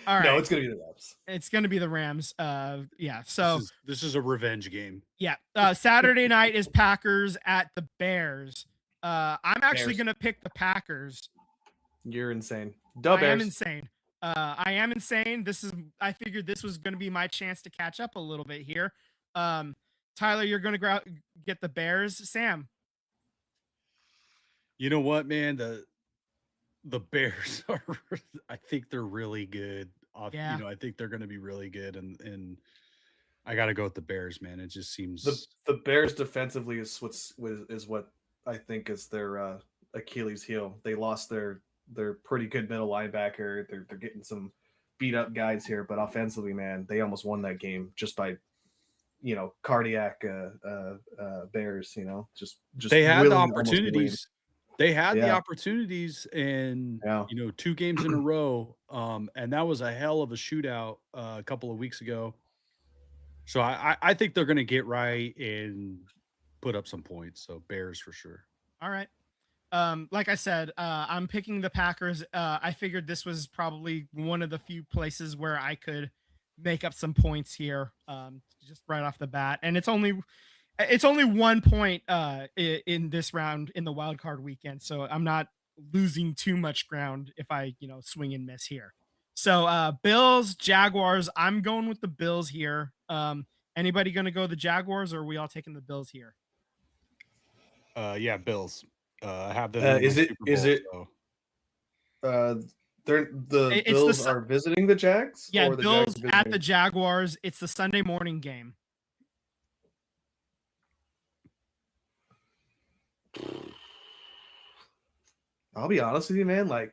All right. No, it's gonna be the Rams. It's going to be the Rams. Yeah. So This is a revenge game. yeah. Saturday night is Packers at the Bears. I'm actually Bears. going to pick the Packers. You're insane. I Bears. am insane. I am insane. I figured this was going to be my chance to catch up a little bit here. Tyler, you're going to get the Bears. Sam. You know what, man? The Bears are, I think they're really good. Yeah. I think they're going to be really good, and I got to go with the Bears, man. It just seems The Bears defensively is what I think is their Achilles heel. They lost their pretty good middle linebacker. They're getting some beat up guys here, but offensively, man, they almost won that game just by cardiac Bears. Just they had the willing almost opportunities. They had the Yeah. opportunities, and Yeah. 2 games in a row, and that was a hell of a shootout a couple of weeks ago. So I think they're going to get right and put up some points. So Bears for sure. All right. Like I said, I'm picking the Packers. I figured this was probably one of the few places where I could make up some points here, just right off the bat. And it's only 1 point in this round in the wild card weekend, so I'm not losing too much ground if I swing and miss here. So Bills, Jaguars. I'm going with the Bills here. Anybody going to go the Jaguars, or are we all taking the Bills here? Yeah, Bills. I have them. Is it? The Bills are visiting the Jags. Yeah, or the Bills Jags at the Jaguars. It's the Sunday morning game. I'll be honest with you, man. Like,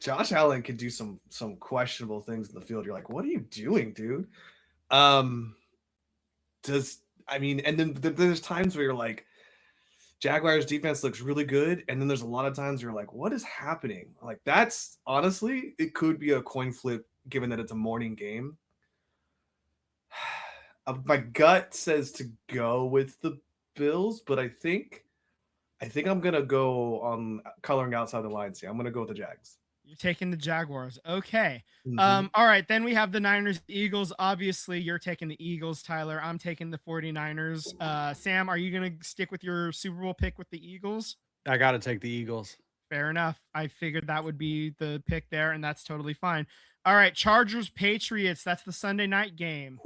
Josh Allen can do some questionable things in the field. You're like, what are you doing, dude? And then there's times where you're like, Jaguars defense looks really good, and then there's a lot of times you're like, what is happening? Like, that's honestly, it could be a coin flip given that it's a morning game. My gut says to go with the Bills, but I think I'm gonna go on coloring outside the lines here. I'm gonna go with the Jags. You're taking the Jaguars. Okay. Mhm. All right. Then we have the Niners, Eagles. Obviously, you're taking the Eagles, Tyler. I'm taking the 49ers. Sam, are you going to stick with your Super Bowl pick with the Eagles? I got to take the Eagles. Fair enough. I figured that would be the pick there, and that's totally fine. All right. Chargers, Patriots. That's the Sunday night game.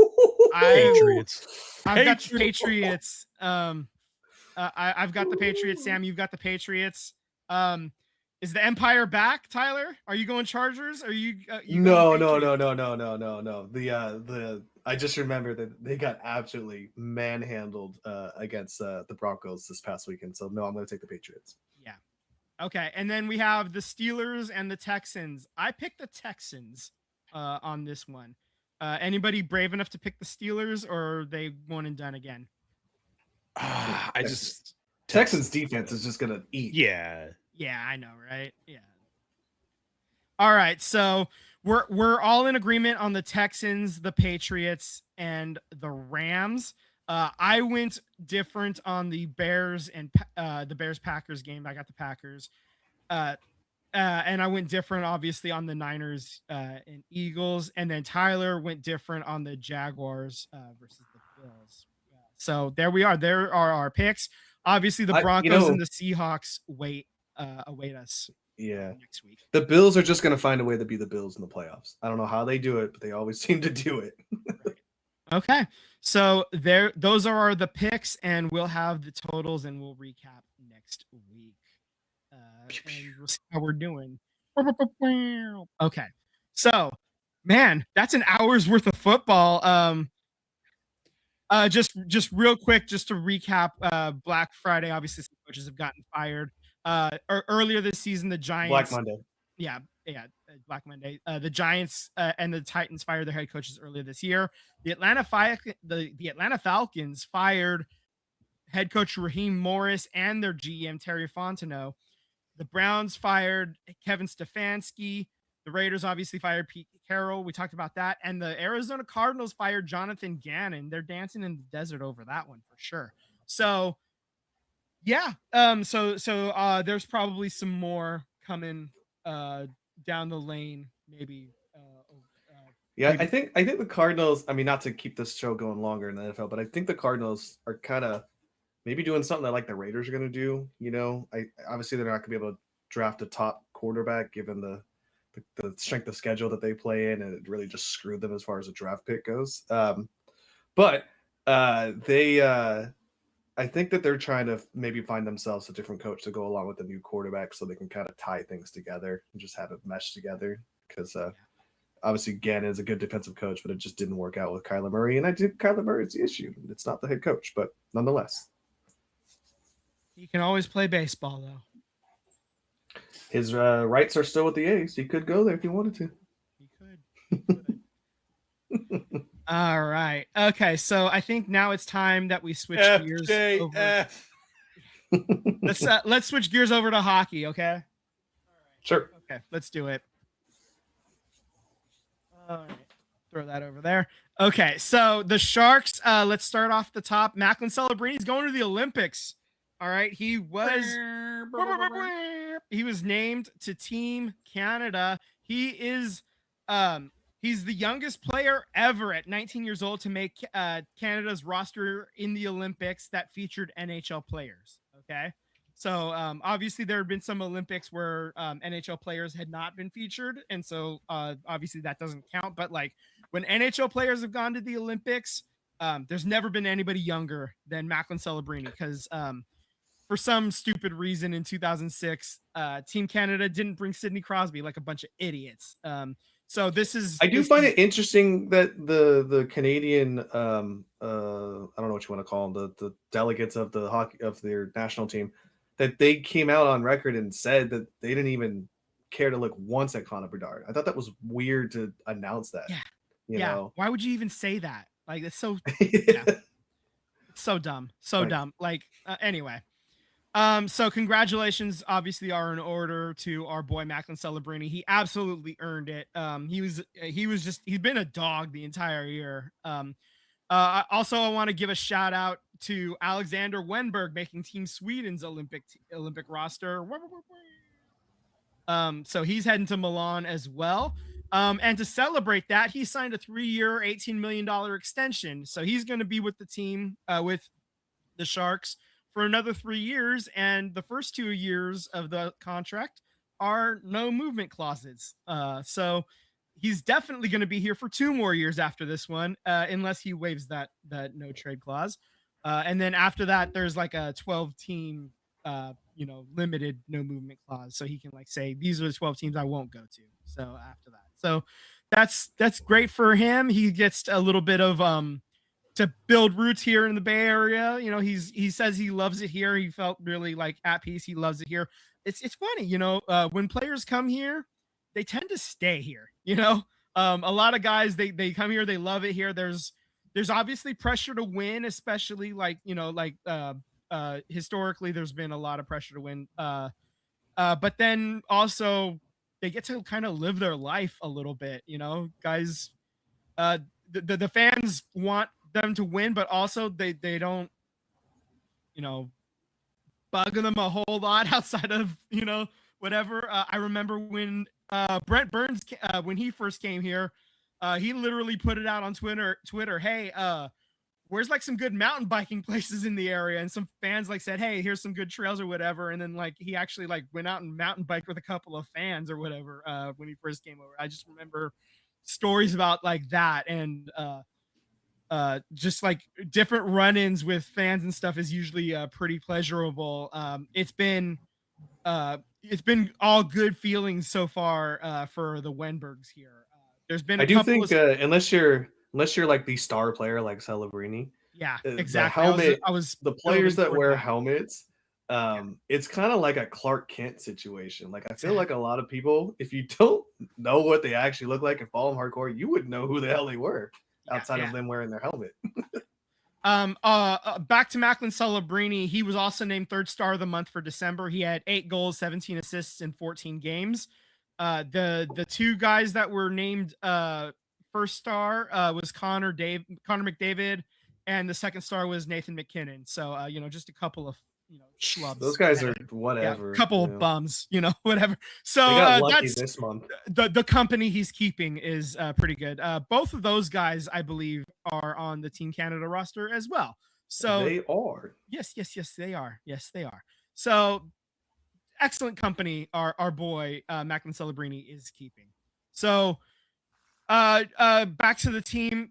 Patriots. I've got the Patriots. I've got the Patriots. Sam, you've got the Patriots. Is the Empire back, Tyler? Are you going Chargers? Are you? No. I just remember that they got absolutely manhandled against the Broncos this past weekend. So no, I'm going to take the Patriots. Yeah. Okay, and then we have the Steelers and the Texans. I picked the Texans on this one. Anybody brave enough to pick the Steelers, or are they one and done again? Texans defense is just gonna eat. Yeah. Yeah, I know, right? Yeah. All right, so we're all in agreement on the Texans, the Patriots, and the Rams. I went different on the Bears and the Bears-Packers game. I got the Packers. And I went different, obviously, on the Niners and Eagles. And then Tyler went different on the Jaguars versus the Bills. So there we are. There are our picks. Obviously, the Broncos and the Seahawks await us. Yeah. Next week. The Bills are just going to find a way to be the Bills in the playoffs. I don't know how they do it, but they always seem to do it. Right. Okay. So those are the picks, and we'll have the totals, and we'll recap next week. And we'll see how we're doing. Okay. So, man, that's an hour's worth of football. Just real quick, just to recap, Black Friday, obviously some coaches have gotten fired. Earlier this season, the Black Giants, Monday. yeah, Black Monday. The Giants and the Titans fired their head coaches earlier this year. The Atlanta Falcons fired head coach Raheem Morris and their GM Terry Fontenot. The Browns fired Kevin Stefanski. The Raiders obviously fired Pete Carroll. We talked about that. And the Arizona Cardinals fired Jonathan Gannon. They're dancing in the desert over that one for sure. So, yeah. There's probably some more coming down the lane, maybe. Yeah, I think the Cardinals. I mean, not to keep this show going longer in the NFL, but I think the Cardinals are kind of maybe doing something that like the Raiders are going to do. You know, obviously they're not going to be able to draft a top quarterback given the strength of schedule that they play in, and it really just screwed them as far as a draft pick goes. But I think that they're trying to maybe find themselves a different coach to go along with the new quarterback so they can kind of tie things together and just have it mesh together. Because obviously Gannon is a good defensive coach, but it just didn't work out with Kyler Murray. And I think Kyler Murray is the issue. It's not the head coach, but nonetheless. He can always play baseball, though. His rights are still with the A's. He could go there if he wanted to. He could. All right. Okay. So I think now it's time that we switch gears over. Let's switch gears over to hockey. Okay. Sure. Okay. Let's do it. All right. Throw that over there. Okay. So the Sharks. Let's start off the top. Macklin Celebrini is going to the Olympics. All right. He was named to Team Canada. He is he's the youngest player ever at 19 years old to make Canada's roster in the Olympics that featured NHL players. Okay. So obviously there have been some Olympics where NHL players had not been featured. And so obviously that doesn't count. But like when NHL players have gone to the Olympics, there's never been anybody younger than Macklin Celebrini because for some stupid reason in 2006, Team Canada didn't bring Sidney Crosby like a bunch of idiots. So this is. I do find it interesting that the Canadian, I don't know what you want to call them, the delegates of the hockey of their national team, that they came out on record and said that they didn't even care to look once at Connor Bedard. I thought that was weird to announce that. Yeah. You know? Why would you even say that? Like it's so. Yeah. It's so dumb. So right. Dumb. Like anyway. So congratulations obviously are in order to our boy Macklin Celebrini. He absolutely earned it. He's been a dog the entire year. Also I want to give a shout out to Alexander Wenberg making Team Sweden's Olympic roster. So he's heading to Milan as well. And to celebrate that, he signed a 3-year, $18 million extension. So he's going to be with the team, with the Sharks for another 3 years, and the first 2 years of the contract are no movement clauses. So he's definitely going to be here for 2 more years after this one, unless he waives that no trade clause. And then after that, there's like a 12-team, limited no movement clause, so he can like say these are the 12 teams I won't go to. So after that, so that's great for him. He gets a little bit of to build roots here in the Bay Area. You know, he says he loves it here. He felt really like at peace. He loves it here. It's funny, when players come here, they tend to stay here. A lot of guys, they come here, they love it here. There's obviously pressure to win, especially historically there's been a lot of pressure to win. But then also they get to kind of live their life a little bit, guys. The fans want them to win, but also they don't bug them a whole lot outside of whatever. I remember when Brent Burns when he first came here, he literally put it out on Twitter, hey, where's like some good mountain biking places in the area, and some fans like said, hey, here's some good trails or whatever, and then like he actually like went out and mountain biked with a couple of fans or whatever when he first came over. I just remember stories about like that, and just like different run-ins with fans and stuff is usually pretty pleasurable. It's been all good feelings so far for the Wenbergs here. There's been I a do couple think of unless you're like the star player like Celebrini, yeah, the exactly. helmet, I was the building players that toward wear that. helmets, Yeah, it's kind of like a Clark Kent situation. Like I feel like exactly. a lot of people, if you don't know what they actually look like and follow them hardcore, you wouldn't know who the hell they were Yeah, outside yeah. of them wearing their helmet. Back to Macklin Celebrini. He was also named third star of the month for December. He had 8 goals, 17 assists in 14 games. The two guys that were named first star was Connor McDavid, and the second star was Nathan McKinnon. So just a couple of Those schlubs. guys are Yeah, whatever. couple of bums, whatever. So They got lucky that's this month. the company he's keeping is pretty good. Both of those guys, I believe, are on the Team Canada roster as well. So They are. yes, they are. Yes, they are. So excellent company. Our boy Macklin Celebrini is keeping. So back to the team.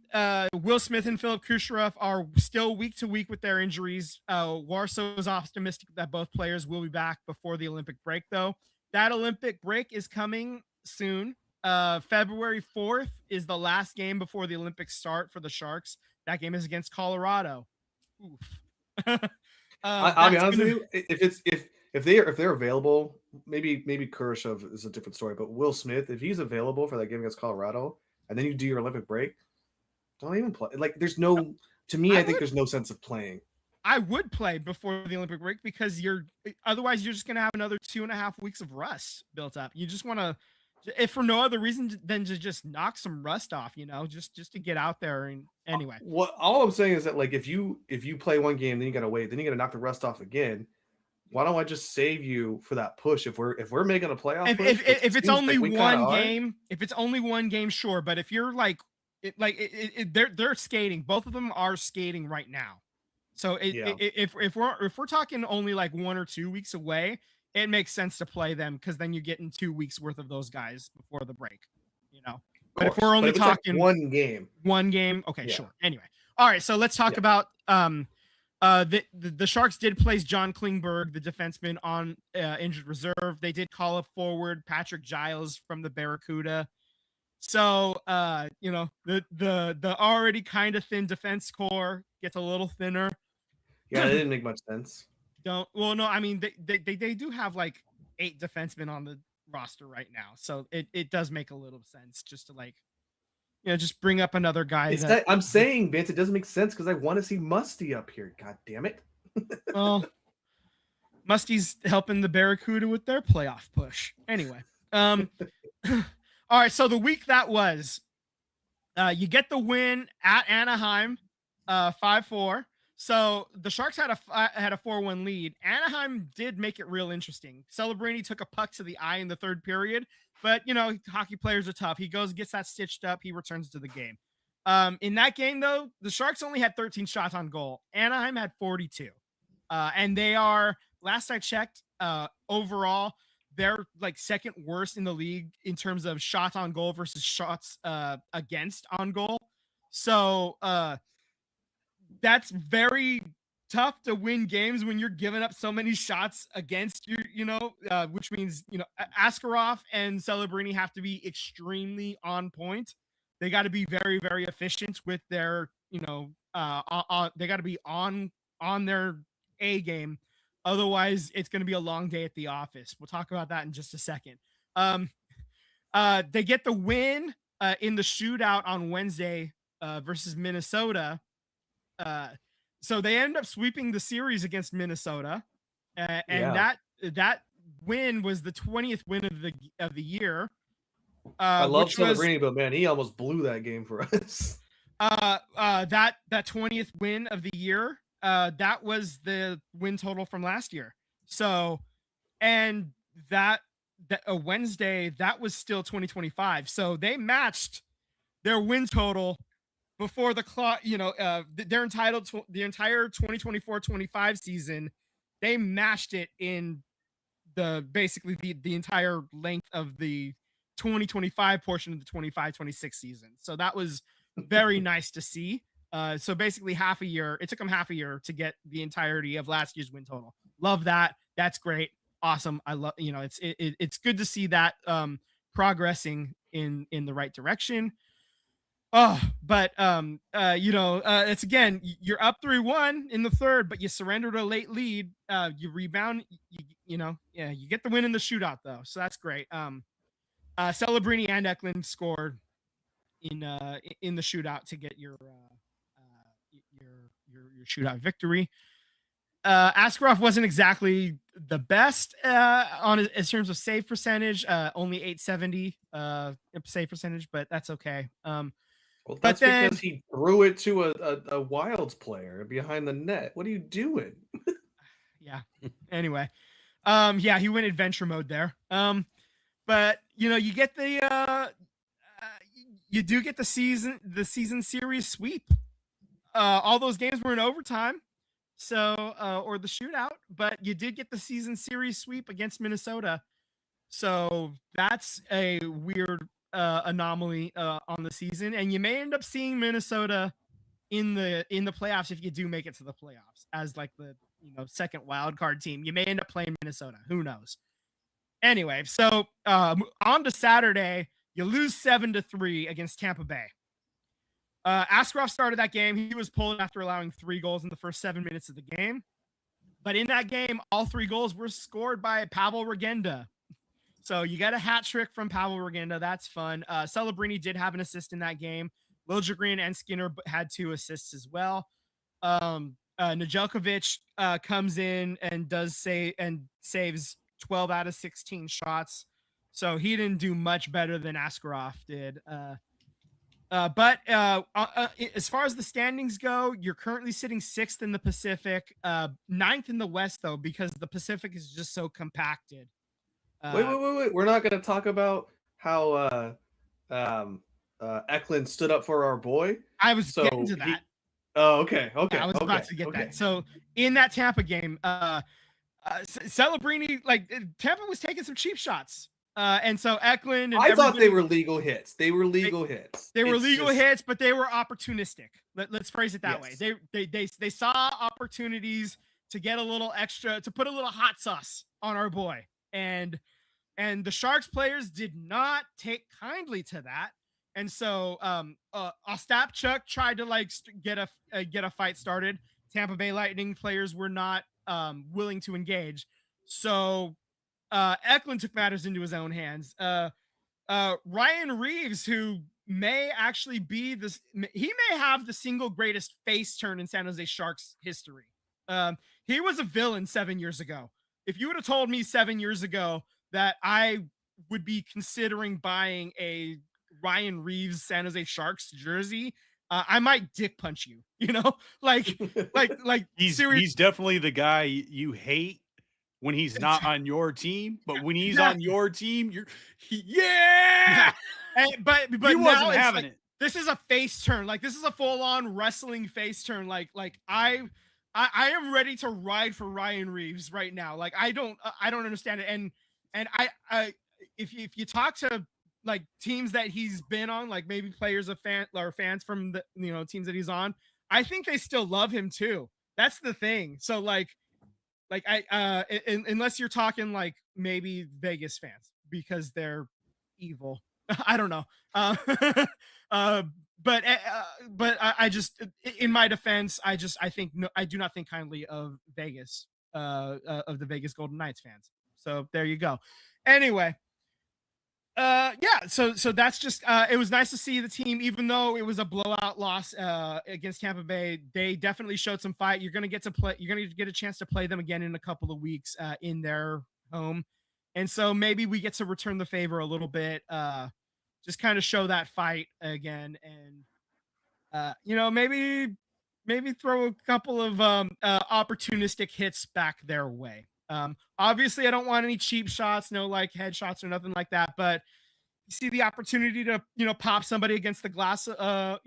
Will Smith and Philip Kucherov are still week to week with their injuries. Warsaw is optimistic that both players will be back before the Olympic break, though. That Olympic break is coming soon. February 4th is the last game before the Olympics start for the Sharks. That game is against Colorado. Oof. I'll be honest with you. If they're available, maybe Kurashov is a different story. But Will Smith, if he's available for that game against Colorado, and then you do your Olympic break, don't even play. Like there's no. To me, I think there's no sense of playing. I would play before the Olympic break because otherwise you're just gonna have another 2.5 weeks of rust built up. You just want to, if for no other reason than to just knock some rust off, just to get out there. And anyway, What all I'm saying is that like if you play one game, then you gotta wait, then you gotta knock the rust off again. Why don't I just save you for that push? If we're making a playoff push, if it's only like one game, sure. But if you're they're skating. Both of them are skating right now. So if we're talking only like 1 or 2 weeks away, it makes sense to play them because then you're getting 2 weeks worth of those guys before the break. But if we're only talking like one game, okay, yeah. Sure. Anyway, all right. So let's talk about the Sharks did place John Klingberg, the defenseman, on injured reserve. They did call up forward Patrick Giles from the Barracuda. So the already kind of thin defense core gets a little thinner. Yeah, it didn't make much sense. I mean they do have like 8 defensemen on the roster right now, so it does make a little sense just to just bring up another guy. I'm saying, Vince, it doesn't make sense because I want to see Musty up here. God damn it! Well, Musty's helping the Barracuda with their playoff push. Anyway, all right. So the week that was, you get the win at Anaheim, 5-4. So the Sharks had a 4-1 lead. Anaheim did make it real interesting. Celebrini took a puck to the eye in the third period, but hockey players are tough. He goes, gets that stitched up. He returns to the game. In that game, though, the Sharks only had 13 shots on goal. Anaheim had 42. And they are, last I checked, overall, they're like second worst in the league in terms of shots on goal versus shots against on goal. So that's very tough to win games when you're giving up so many shots against you, which means, Askarov and Celebrini have to be extremely on point. They got to be very, very efficient with their, they got to be on their A game. Otherwise, it's going to be a long day at the office. We'll talk about that in just a second. They get the win in the shootout on Wednesday versus Minnesota. So they end up sweeping the series against Minnesota, and that win was the 20th win of the year. I love Celebrini, but man, he almost blew that game for us. That 20th win of the year, that was the win total from last year. So, and that Wednesday, that was still 2025. So they matched their win total before the clock. They're entitled to the entire 2024-25 season. They matched it in basically the entire length of the 2025 portion of the 25-26 season. So that was very nice to see. So basically half a year, it took them half a year to get the entirety of last year's win total. Love that. That's great. Awesome. I love, it's good to see that progressing in the right direction. Oh, but it's again, you're up 3-1 in the third, but you surrendered a late lead. You rebound, you get the win in the shootout though, so that's great. Celebrini and Eklund scored in the shootout to get your shootout victory. Askarov wasn't exactly the best in terms of save percentage, only 870 save percentage, but that's okay. Well, that's because he threw it to a Wilds player behind the net. What are you doing? Yeah. Anyway, he went adventure mode there. But you get you do get the season series sweep. All those games were in overtime, so or the shootout, but you did get the season series sweep against Minnesota. So that's a weird anomaly on the season, and you may end up seeing Minnesota in the playoffs if you do make it to the playoffs as like the second wild card team. You may end up playing Minnesota. Who knows? Anyway, so on to Saturday, you lose 7-3 against Tampa Bay. Askarov started that game. He was pulled after allowing 3 goals in the first 7 minutes of the game. But in that game, all 3 goals were scored by Pavel Regenda. So you got a hat trick from Pavel Regenda. That's fun. Celebrini did have an assist in that game. Liljegren and Skinner had 2 assists as well. Nedeljkovic comes in and saves 12 out of 16 shots. So he didn't do much better than Askarov did. But as far as the standings go, you're currently sitting 6th in the Pacific, 9th in the West, though, because the Pacific is just so compacted. Wait. We're not going to talk about how Eklund stood up for our boy. I was getting to that. Okay. I was about to get that. So in that Tampa game, Celebrini, Tampa was taking some cheap shots. And so Eklund and I thought they were legal hits. They were legal hits. They were legal hits, but they were opportunistic. Let's phrase it that way. They saw opportunities to get a little extra, to put a little hot sauce on our boy. And the Sharks players did not take kindly to that. And so Ostapchuk tried to get a fight started. Tampa Bay Lightning players were not willing to engage. So Eklund took matters into his own hands. Ryan Reeves, who may actually be he may have the single greatest face turn in San Jose Sharks history. He was a villain 7 years ago. If you would have told me 7 years ago that I would be considering buying a Ryan Reeves San Jose Sharks jersey, I might dick punch you, he's definitely the guy you hate when he's not on your team, but when he's on your team, yeah. But he wasn't having it. This is a face turn. This is a full-on wrestling face turn. I am ready to ride for Ryan Reeves right now. I don't understand it. And I if you talk to teams that he's been on, maybe players of fans from the teams that he's on, I think they still love him too. That's the thing. So unless you're talking maybe Vegas fans because they're evil. I don't know. But I just, in my defense, I do not think kindly of Vegas, of the Vegas Golden Knights fans. So there you go. Anyway, so that's just, it was nice to see the team, even though it was a blowout loss against Tampa Bay. They definitely showed some fight. You're going to get a chance to play them again in a couple of weeks in their home. And so maybe we get to return the favor a little bit, just kind of show that fight again. And, maybe throw a couple of opportunistic hits back their way. Obviously I don't want any cheap shots, no headshots or nothing like that, but you see the opportunity to, pop somebody against the glass, my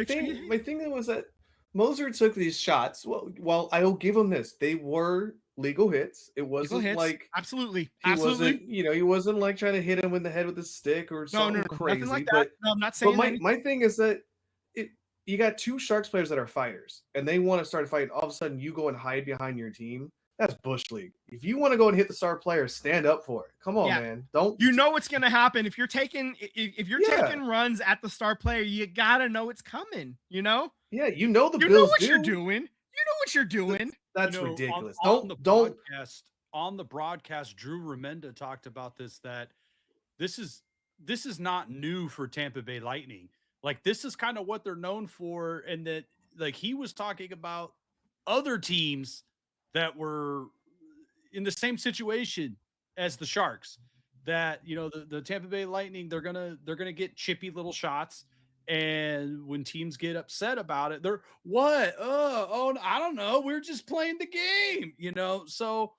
thing was that Moser took these shots. Well, I'll give him this. They were legal hits. It wasn't absolutely. Wasn't, he wasn't trying to hit him in the head with a stick or something crazy. Like that. No, I'm not saying but my thing is that you got 2 Sharks players that are fighters and they want to start fighting. All of a sudden you go and hide behind your team. That's Bush League. If you want to go and hit the star player, stand up for it. Come on, man. Don't. You know what's gonna happen if you're taking taking runs at the star player. You gotta know it's coming. You know. Yeah, you know the Bills. You know what you're doing. You know what you're doing. That's ridiculous. Don't. On the broadcast, Drew Remenda talked about this. That this is not new for Tampa Bay Lightning. Like, this is kind of what they're known for, and that, like, he was talking about other teams that were in the same situation as the Sharks, that, you know, the Tampa Bay Lightning, they're going to get chippy little shots. And when teams get upset about it, they're I don't know. We're just playing the game, you know? So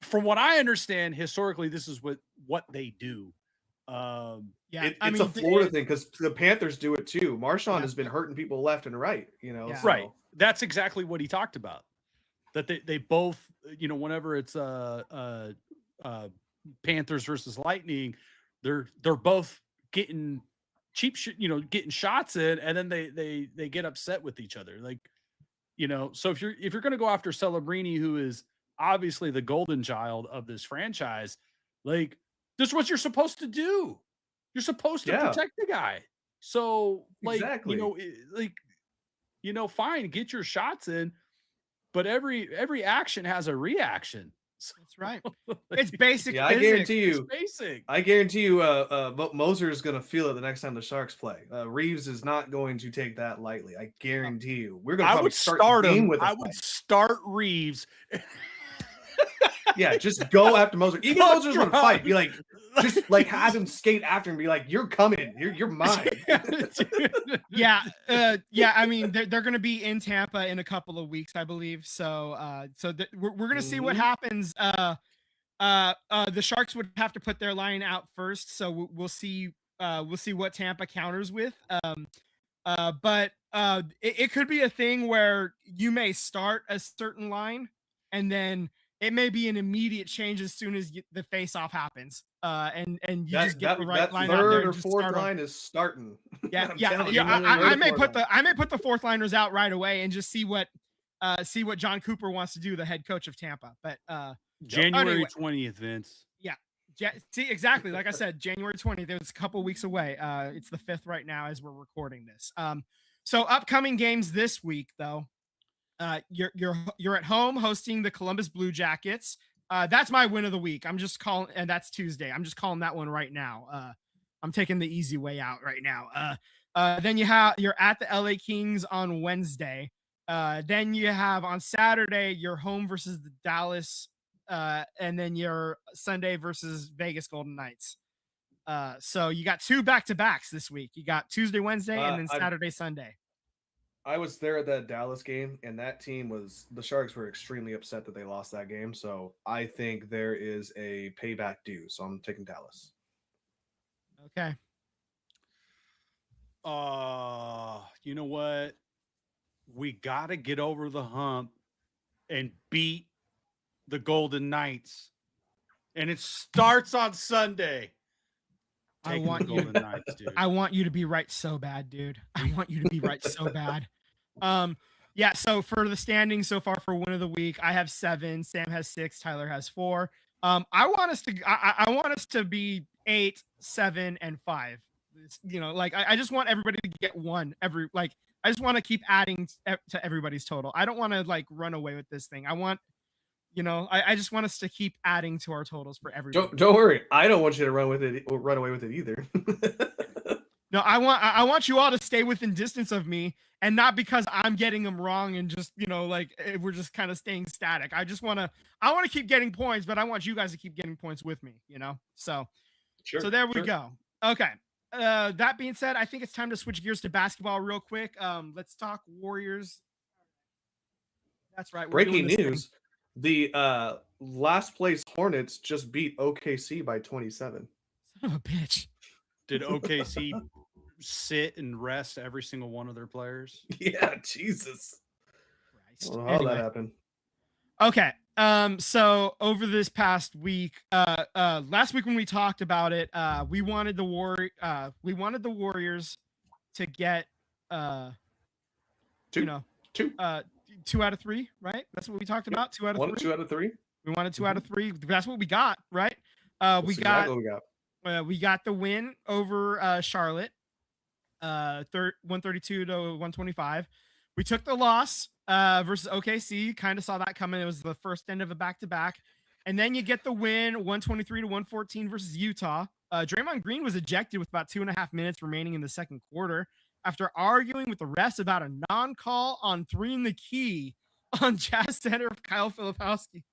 from what I understand, historically, this is what they do. It's a Florida thing, because the Panthers do it too. Marchand has been hurting people left and right, you know? Yeah. So. Right. That's exactly what he talked about. That they both, you know, whenever it's Panthers versus Lightning, they're both getting getting shots in, and then they get upset with each other. Like, you know, so if you're going to go after Celebrini, who is obviously the golden child of this franchise, like, this is what you're supposed to do. You're supposed to protect the guy. So, like, exactly. Fine, get your shots in, but every action has a reaction. So, that's right. It's basic. Yeah, physics. I guarantee you, Moser is going to feel it the next time the Sharks play. Reeves is not going to take that lightly. I guarantee you. We're going to probably start the game with. I would start Reeves. Yeah, just go after Moser. Even Moser's going to fight. Be like, just like have him skate after and be like, "You're coming. You're mine." Yeah. I mean, they're going to be in Tampa in a couple of weeks, I believe. So, we're going to see what happens. The Sharks would have to put their line out first, so we'll see. We'll see what Tampa counters with. But it could be a thing where you may start a certain line, and then it may be an immediate change as soon as the face-off happens. And you just get the right line. Third or fourth line is starting. Yeah. I may put the fourth liners out right away and just see what John Cooper wants to do, the head coach of Tampa. But January 20th, Vince. Yeah. See, exactly. Like I said, January 20th. It was a couple weeks away. It's the 5th right now as we're recording this. So upcoming games this week, though. You're at home hosting the Columbus Blue Jackets. That's my win of the week. I'm just calling, and that's Tuesday. I'm just calling that one right now. I'm taking the easy way out right now. Then you're at the LA Kings on Wednesday. Then you have on Saturday, you're home versus the Dallas, and then you're Sunday versus Vegas Golden Knights. So you got 2 back-to-backs this week. You got Tuesday, Wednesday, and then Saturday, Sunday. I was there at that Dallas game, and that team the Sharks were extremely upset that they lost that game. So I think there is a payback due. So I'm taking Dallas. Okay. You know what? We got to get over the hump and beat the Golden Knights. And it starts on Sunday. I want you to be right so bad, dude. I want you to be right so bad. Yeah, so for the standings so far for win of the week, I have 7, Sam has 6, Tyler has 4. I want us to be 8, 7, and 5. You know, like I just want everybody to get one I just want to keep adding to everybody's total. I don't want to like run away with this thing. I want, I just want us to keep adding to our totals for everybody. Don't worry. I don't want you to run away with it either. No, I want you all to stay within distance of me, and not because I'm getting them wrong and just, we're just kind of staying static. I want to keep getting points, but I want you guys to keep getting points with me, So, sure, so there we go. Okay. That being said, I think it's time to switch gears to basketball real quick. Let's talk Warriors. That's right. Breaking news. The last place Hornets just beat OKC by 27. Son of a bitch. Did OKC sit and rest every single one of their players? Yeah, Jesus. Christ. I don't know how that happened. Okay. So over this past week, last week when we talked about it, we wanted the Warriors to get two. 2 out of 3, right? That's what we talked about. 2 out of 3. 2 out of 3. We wanted 2 out of 3. That's what we got, right? That's We exactly got what we got. we got the win over Charlotte, 132 to 125. We took the loss versus OKC. Kind of saw that coming. It was the first end of a back-to-back. And then you get the win, 123 to 114 versus Utah. Draymond Green was ejected with about 2.5 minutes remaining in the second quarter after arguing with the refs about a non-call on 3 in the key on Jazz center of Kyle Filipowski.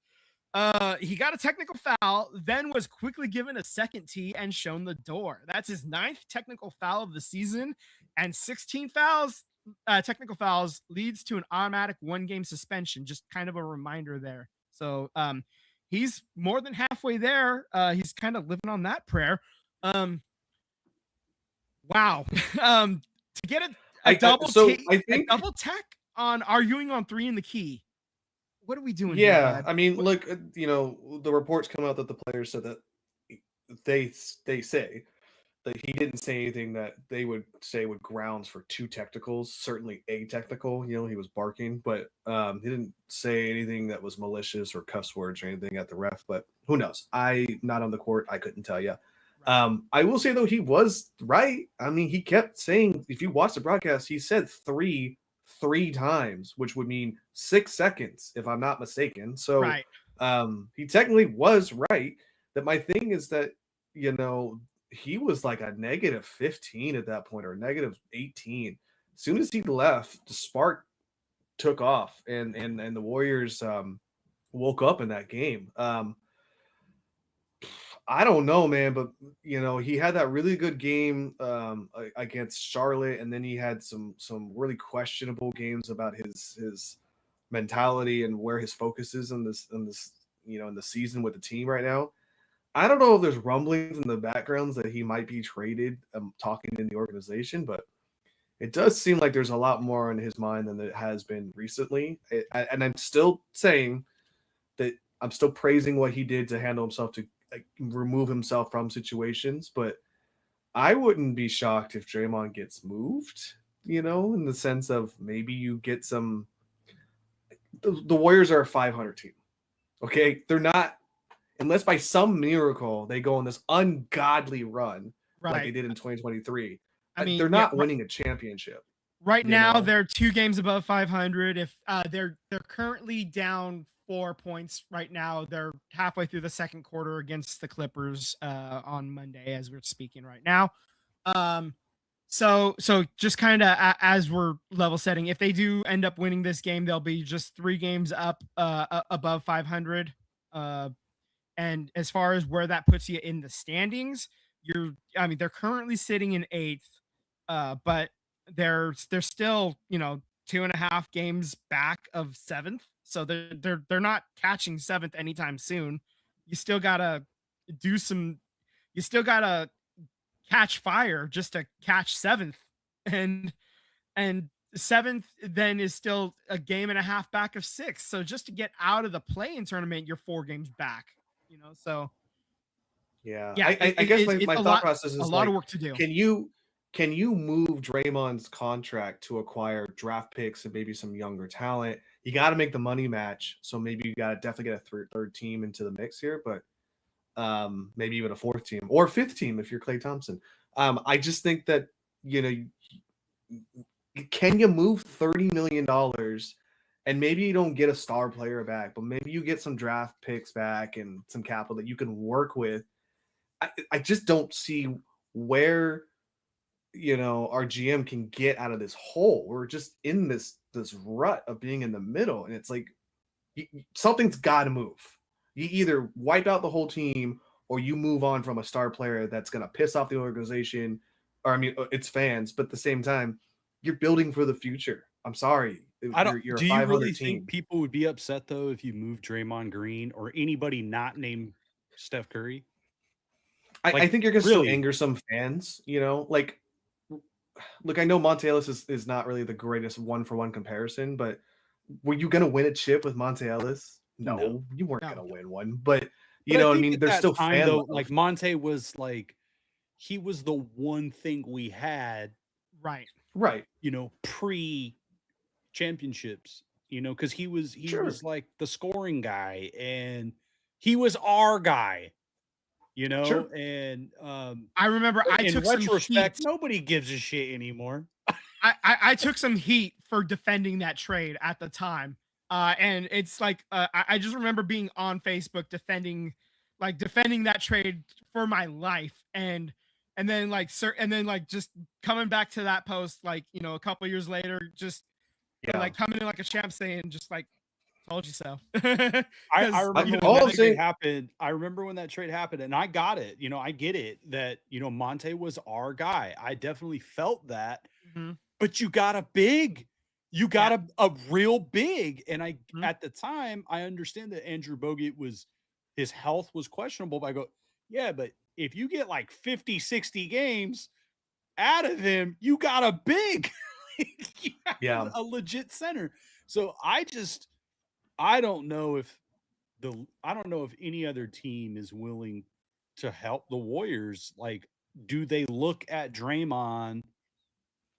He got a technical foul, then was quickly given a second tee and shown the door. That's his 9th technical foul of the season, and 16 fouls. Technical fouls leads to an automatic 1-game suspension. Just kind of a reminder there. So he's more than halfway there. He's kind of living on that prayer. Wow. To get a double tech on arguing on 3 in the key. What are we doing? Yeah, here, I mean, look, the reports come out that the players said that they say that he didn't say anything that they would say would grounds for 2 technicals. Certainly a technical, he was barking, but he didn't say anything that was malicious or cuss words or anything at the ref. But who knows? Not on the court, I couldn't tell you. I will say though, he was right. I mean, he kept saying, if you watch the broadcast, he said 3 times, which would mean 6 seconds, if I'm not mistaken. So right. He technically was right. That my thing is that, he was like a negative 15 at that point, or negative 18. As soon as he left, the spark took off, and the Warriors woke up in that game. I don't know, man, but he had that really good game against Charlotte, and then he had some really questionable games about his mentality and where his focus is in this in the season with the team right now. I don't know if there's rumblings in the backgrounds that he might be traded, talking in the organization, but it does seem like there's a lot more in his mind than there has been recently. And I'm still saying that I'm still praising what he did to handle himself, to remove himself from situations, but I wouldn't be shocked if Draymond gets moved, in the sense of maybe you get some. The Warriors are a 500 team. Okay. They're not, unless by some miracle they go on this ungodly run like they did in 2023. I mean, they're not winning a championship. Right now, they're 2 games above 500. If they're currently down 4 points right now. They're halfway through the second quarter against the Clippers on Monday as we're speaking right now. So just kind of as we're level setting, if they do end up winning this game, they'll be just 3 games up above 500. And as far as where that puts you in the standings, they're currently sitting in 8th, but they're still 2.5 games back of 7th. So they're not catching 7th anytime soon. You still gotta catch fire just to catch 7th, and 7th then is still a game and a half back of 6th. So just to get out of the play-in tournament, you're 4 games back. So yeah. I guess my thought process is a lot of work to do. Can you move Draymond's contract to acquire draft picks and maybe some younger talent? You got to make the money match. So maybe you got to definitely get a third team into the mix here, but maybe even a 4th team or 5th team if you're Klay Thompson. I just think that, can you move $30 million and maybe you don't get a star player back, but maybe you get some draft picks back and some capital that you can work with? I just don't see where our GM can get out of this hole. We're just in this rut of being in the middle, and it's like something's got to move. You either wipe out the whole team or you move on from a star player that's going to piss off the organization, or its fans, but at the same time you're building for the future. I'm sorry. You're do you really think people would be upset though if you move Draymond Green or anybody not named Steph Curry? I think you're going to still anger some fans, look, I know Monte Ellis is not really the greatest 1-for-1 comparison, but were you going to win a chip with Monte Ellis? No, you weren't going to win one, but there's still fans. Like Monte was he was the one thing we had. Right. Pre championships. because he was Sure. like the scoring guy and he was our guy, Sure. and I remember I in took some retrospect, heat. nobody gives a shit anymore. I took some heat for defending that trade at the time. And it's like I just remember being on Facebook defending that trade for my life, and then like just coming back to that post like a couple years later, just Yeah. like coming in like a champ saying just like told you so. I Because remember when all I'm that trade saying, happened. I remember when that trade happened, and I got it. I get it that Monte was our guy. I definitely felt that. Mhm. But you got a big, you got a real big, and Mhm. at the time I understand that Andrew Bogut his health was questionable. But I go, yeah, but if you get like 50, 60 games out of him, you got a big, you have yeah, a legit center. So I don't know if I don't know if any other team is willing to help the Warriors. Like, do they look at Draymond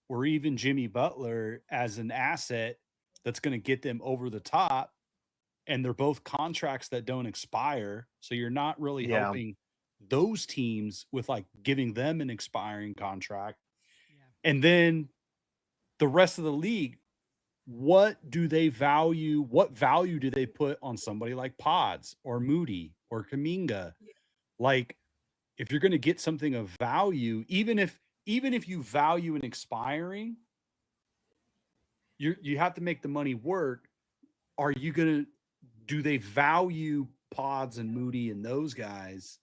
or even Jimmy Butler as an asset that's going to get them over the top? And they're both contracts that don't expire. So you're not really yeah, helping those teams with like giving them an expiring contract. Yeah. And then the rest of the league, what do they value? What value do they put on somebody like Pods or Moody or Kaminga? Like, if you're going to get something of value, even if you value an expiring, you have to make the money work. Are you going to do they value Pods and Moody and those guys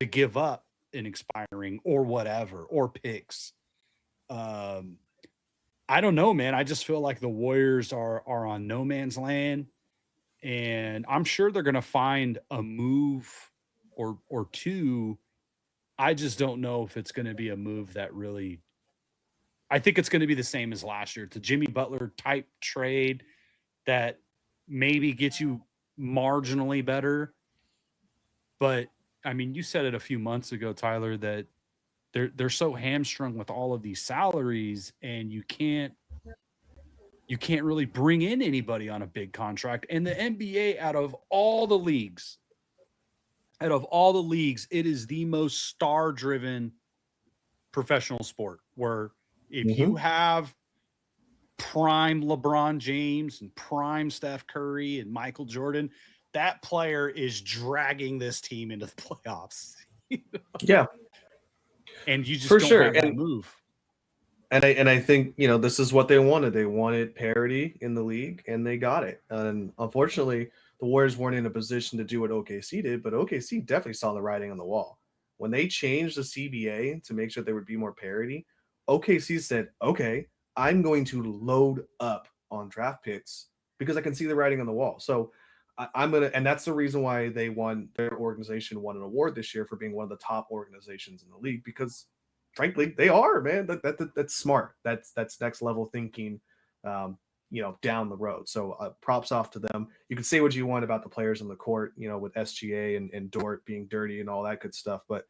to give up an expiring or whatever or picks? I don't know, man. I just feel like the Warriors are on no man's land, and I'm sure they're going to find a move or two. I just don't know if it's going to be a move that really. I think it's going to be the same as last year. It's a Jimmy Butler type trade that maybe gets you marginally better. But I mean, you said it a few months ago, Tyler, that they're so hamstrung with all of these salaries, and you can't really bring in anybody on a big contract. And the NBA, out of all the leagues, it is the most star-driven professional sport where if you Mhm. have prime LeBron James and prime Steph Curry and Michael Jordan, that player is dragging this team into the playoffs. yeah, And you just for don't sure. have that move. And I think this is what they wanted. They wanted parity in the league, and they got it. And unfortunately, the Warriors weren't in a position to do what OKC did, but OKC definitely saw the writing on the wall when they changed the CBA to make sure there would be more parity. OKC said, "Okay, I'm going to load up on draft picks because I can see the writing on the wall." So I'm gonna, and that's the reason why their organization won an award this year for being one of the top organizations in the league because frankly, they are, man. That's smart. That's next level thinking, down the road. So props off to them. You can say what you want about the players on the court, with SGA and Dort being dirty and all that good stuff, but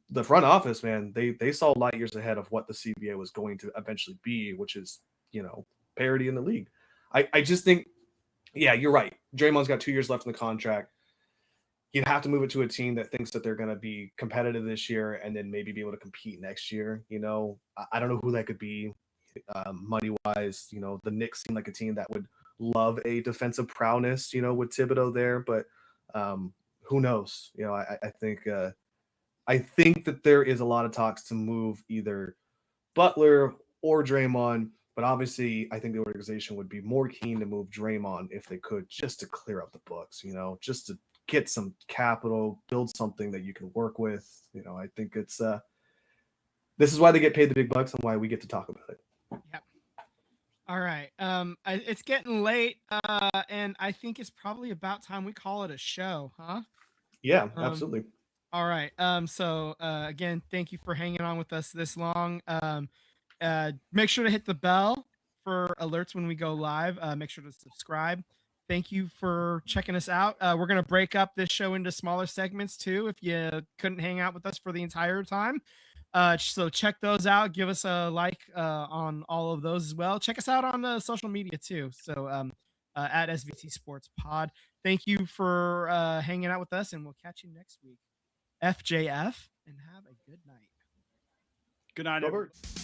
the front office, man, they saw light years ahead of what the CBA was going to eventually be, which is parity in the league. I just think, yeah, you're right. Draymond's got 2 years left in the contract. You'd have to move it to a team that thinks that they're going to be competitive this year and then maybe be able to compete next year. I don't know who that could be money wise. The Knicks seem like a team that would love a defensive prowess, with Thibodeau there, but who knows? I think that there is a lot of talks to move either Butler or Draymond, but obviously I think the organization would be more keen to move Draymond if they could, just to clear up the books, just to get some capital, build something that you can work with. I think it's this is why they get paid the big bucks and why we get to talk about it. Yep. All right. It's getting late, and I think it's probably about time we call it a show, huh? Yeah, absolutely. All right. So again, thank you for hanging on with us this long. Make sure to hit the bell for alerts when we go live. Make sure to subscribe. Thank you for checking us out. We're gonna break up this show into smaller segments too. If you couldn't hang out with us for the entire time, so check those out. Give us a like on all of those as well. Check us out on the social media too. So at SVT Sports Pod. Thank you for hanging out with us, and we'll catch you next week. FJF, and have a good night. Good night, Go everyone. Birds.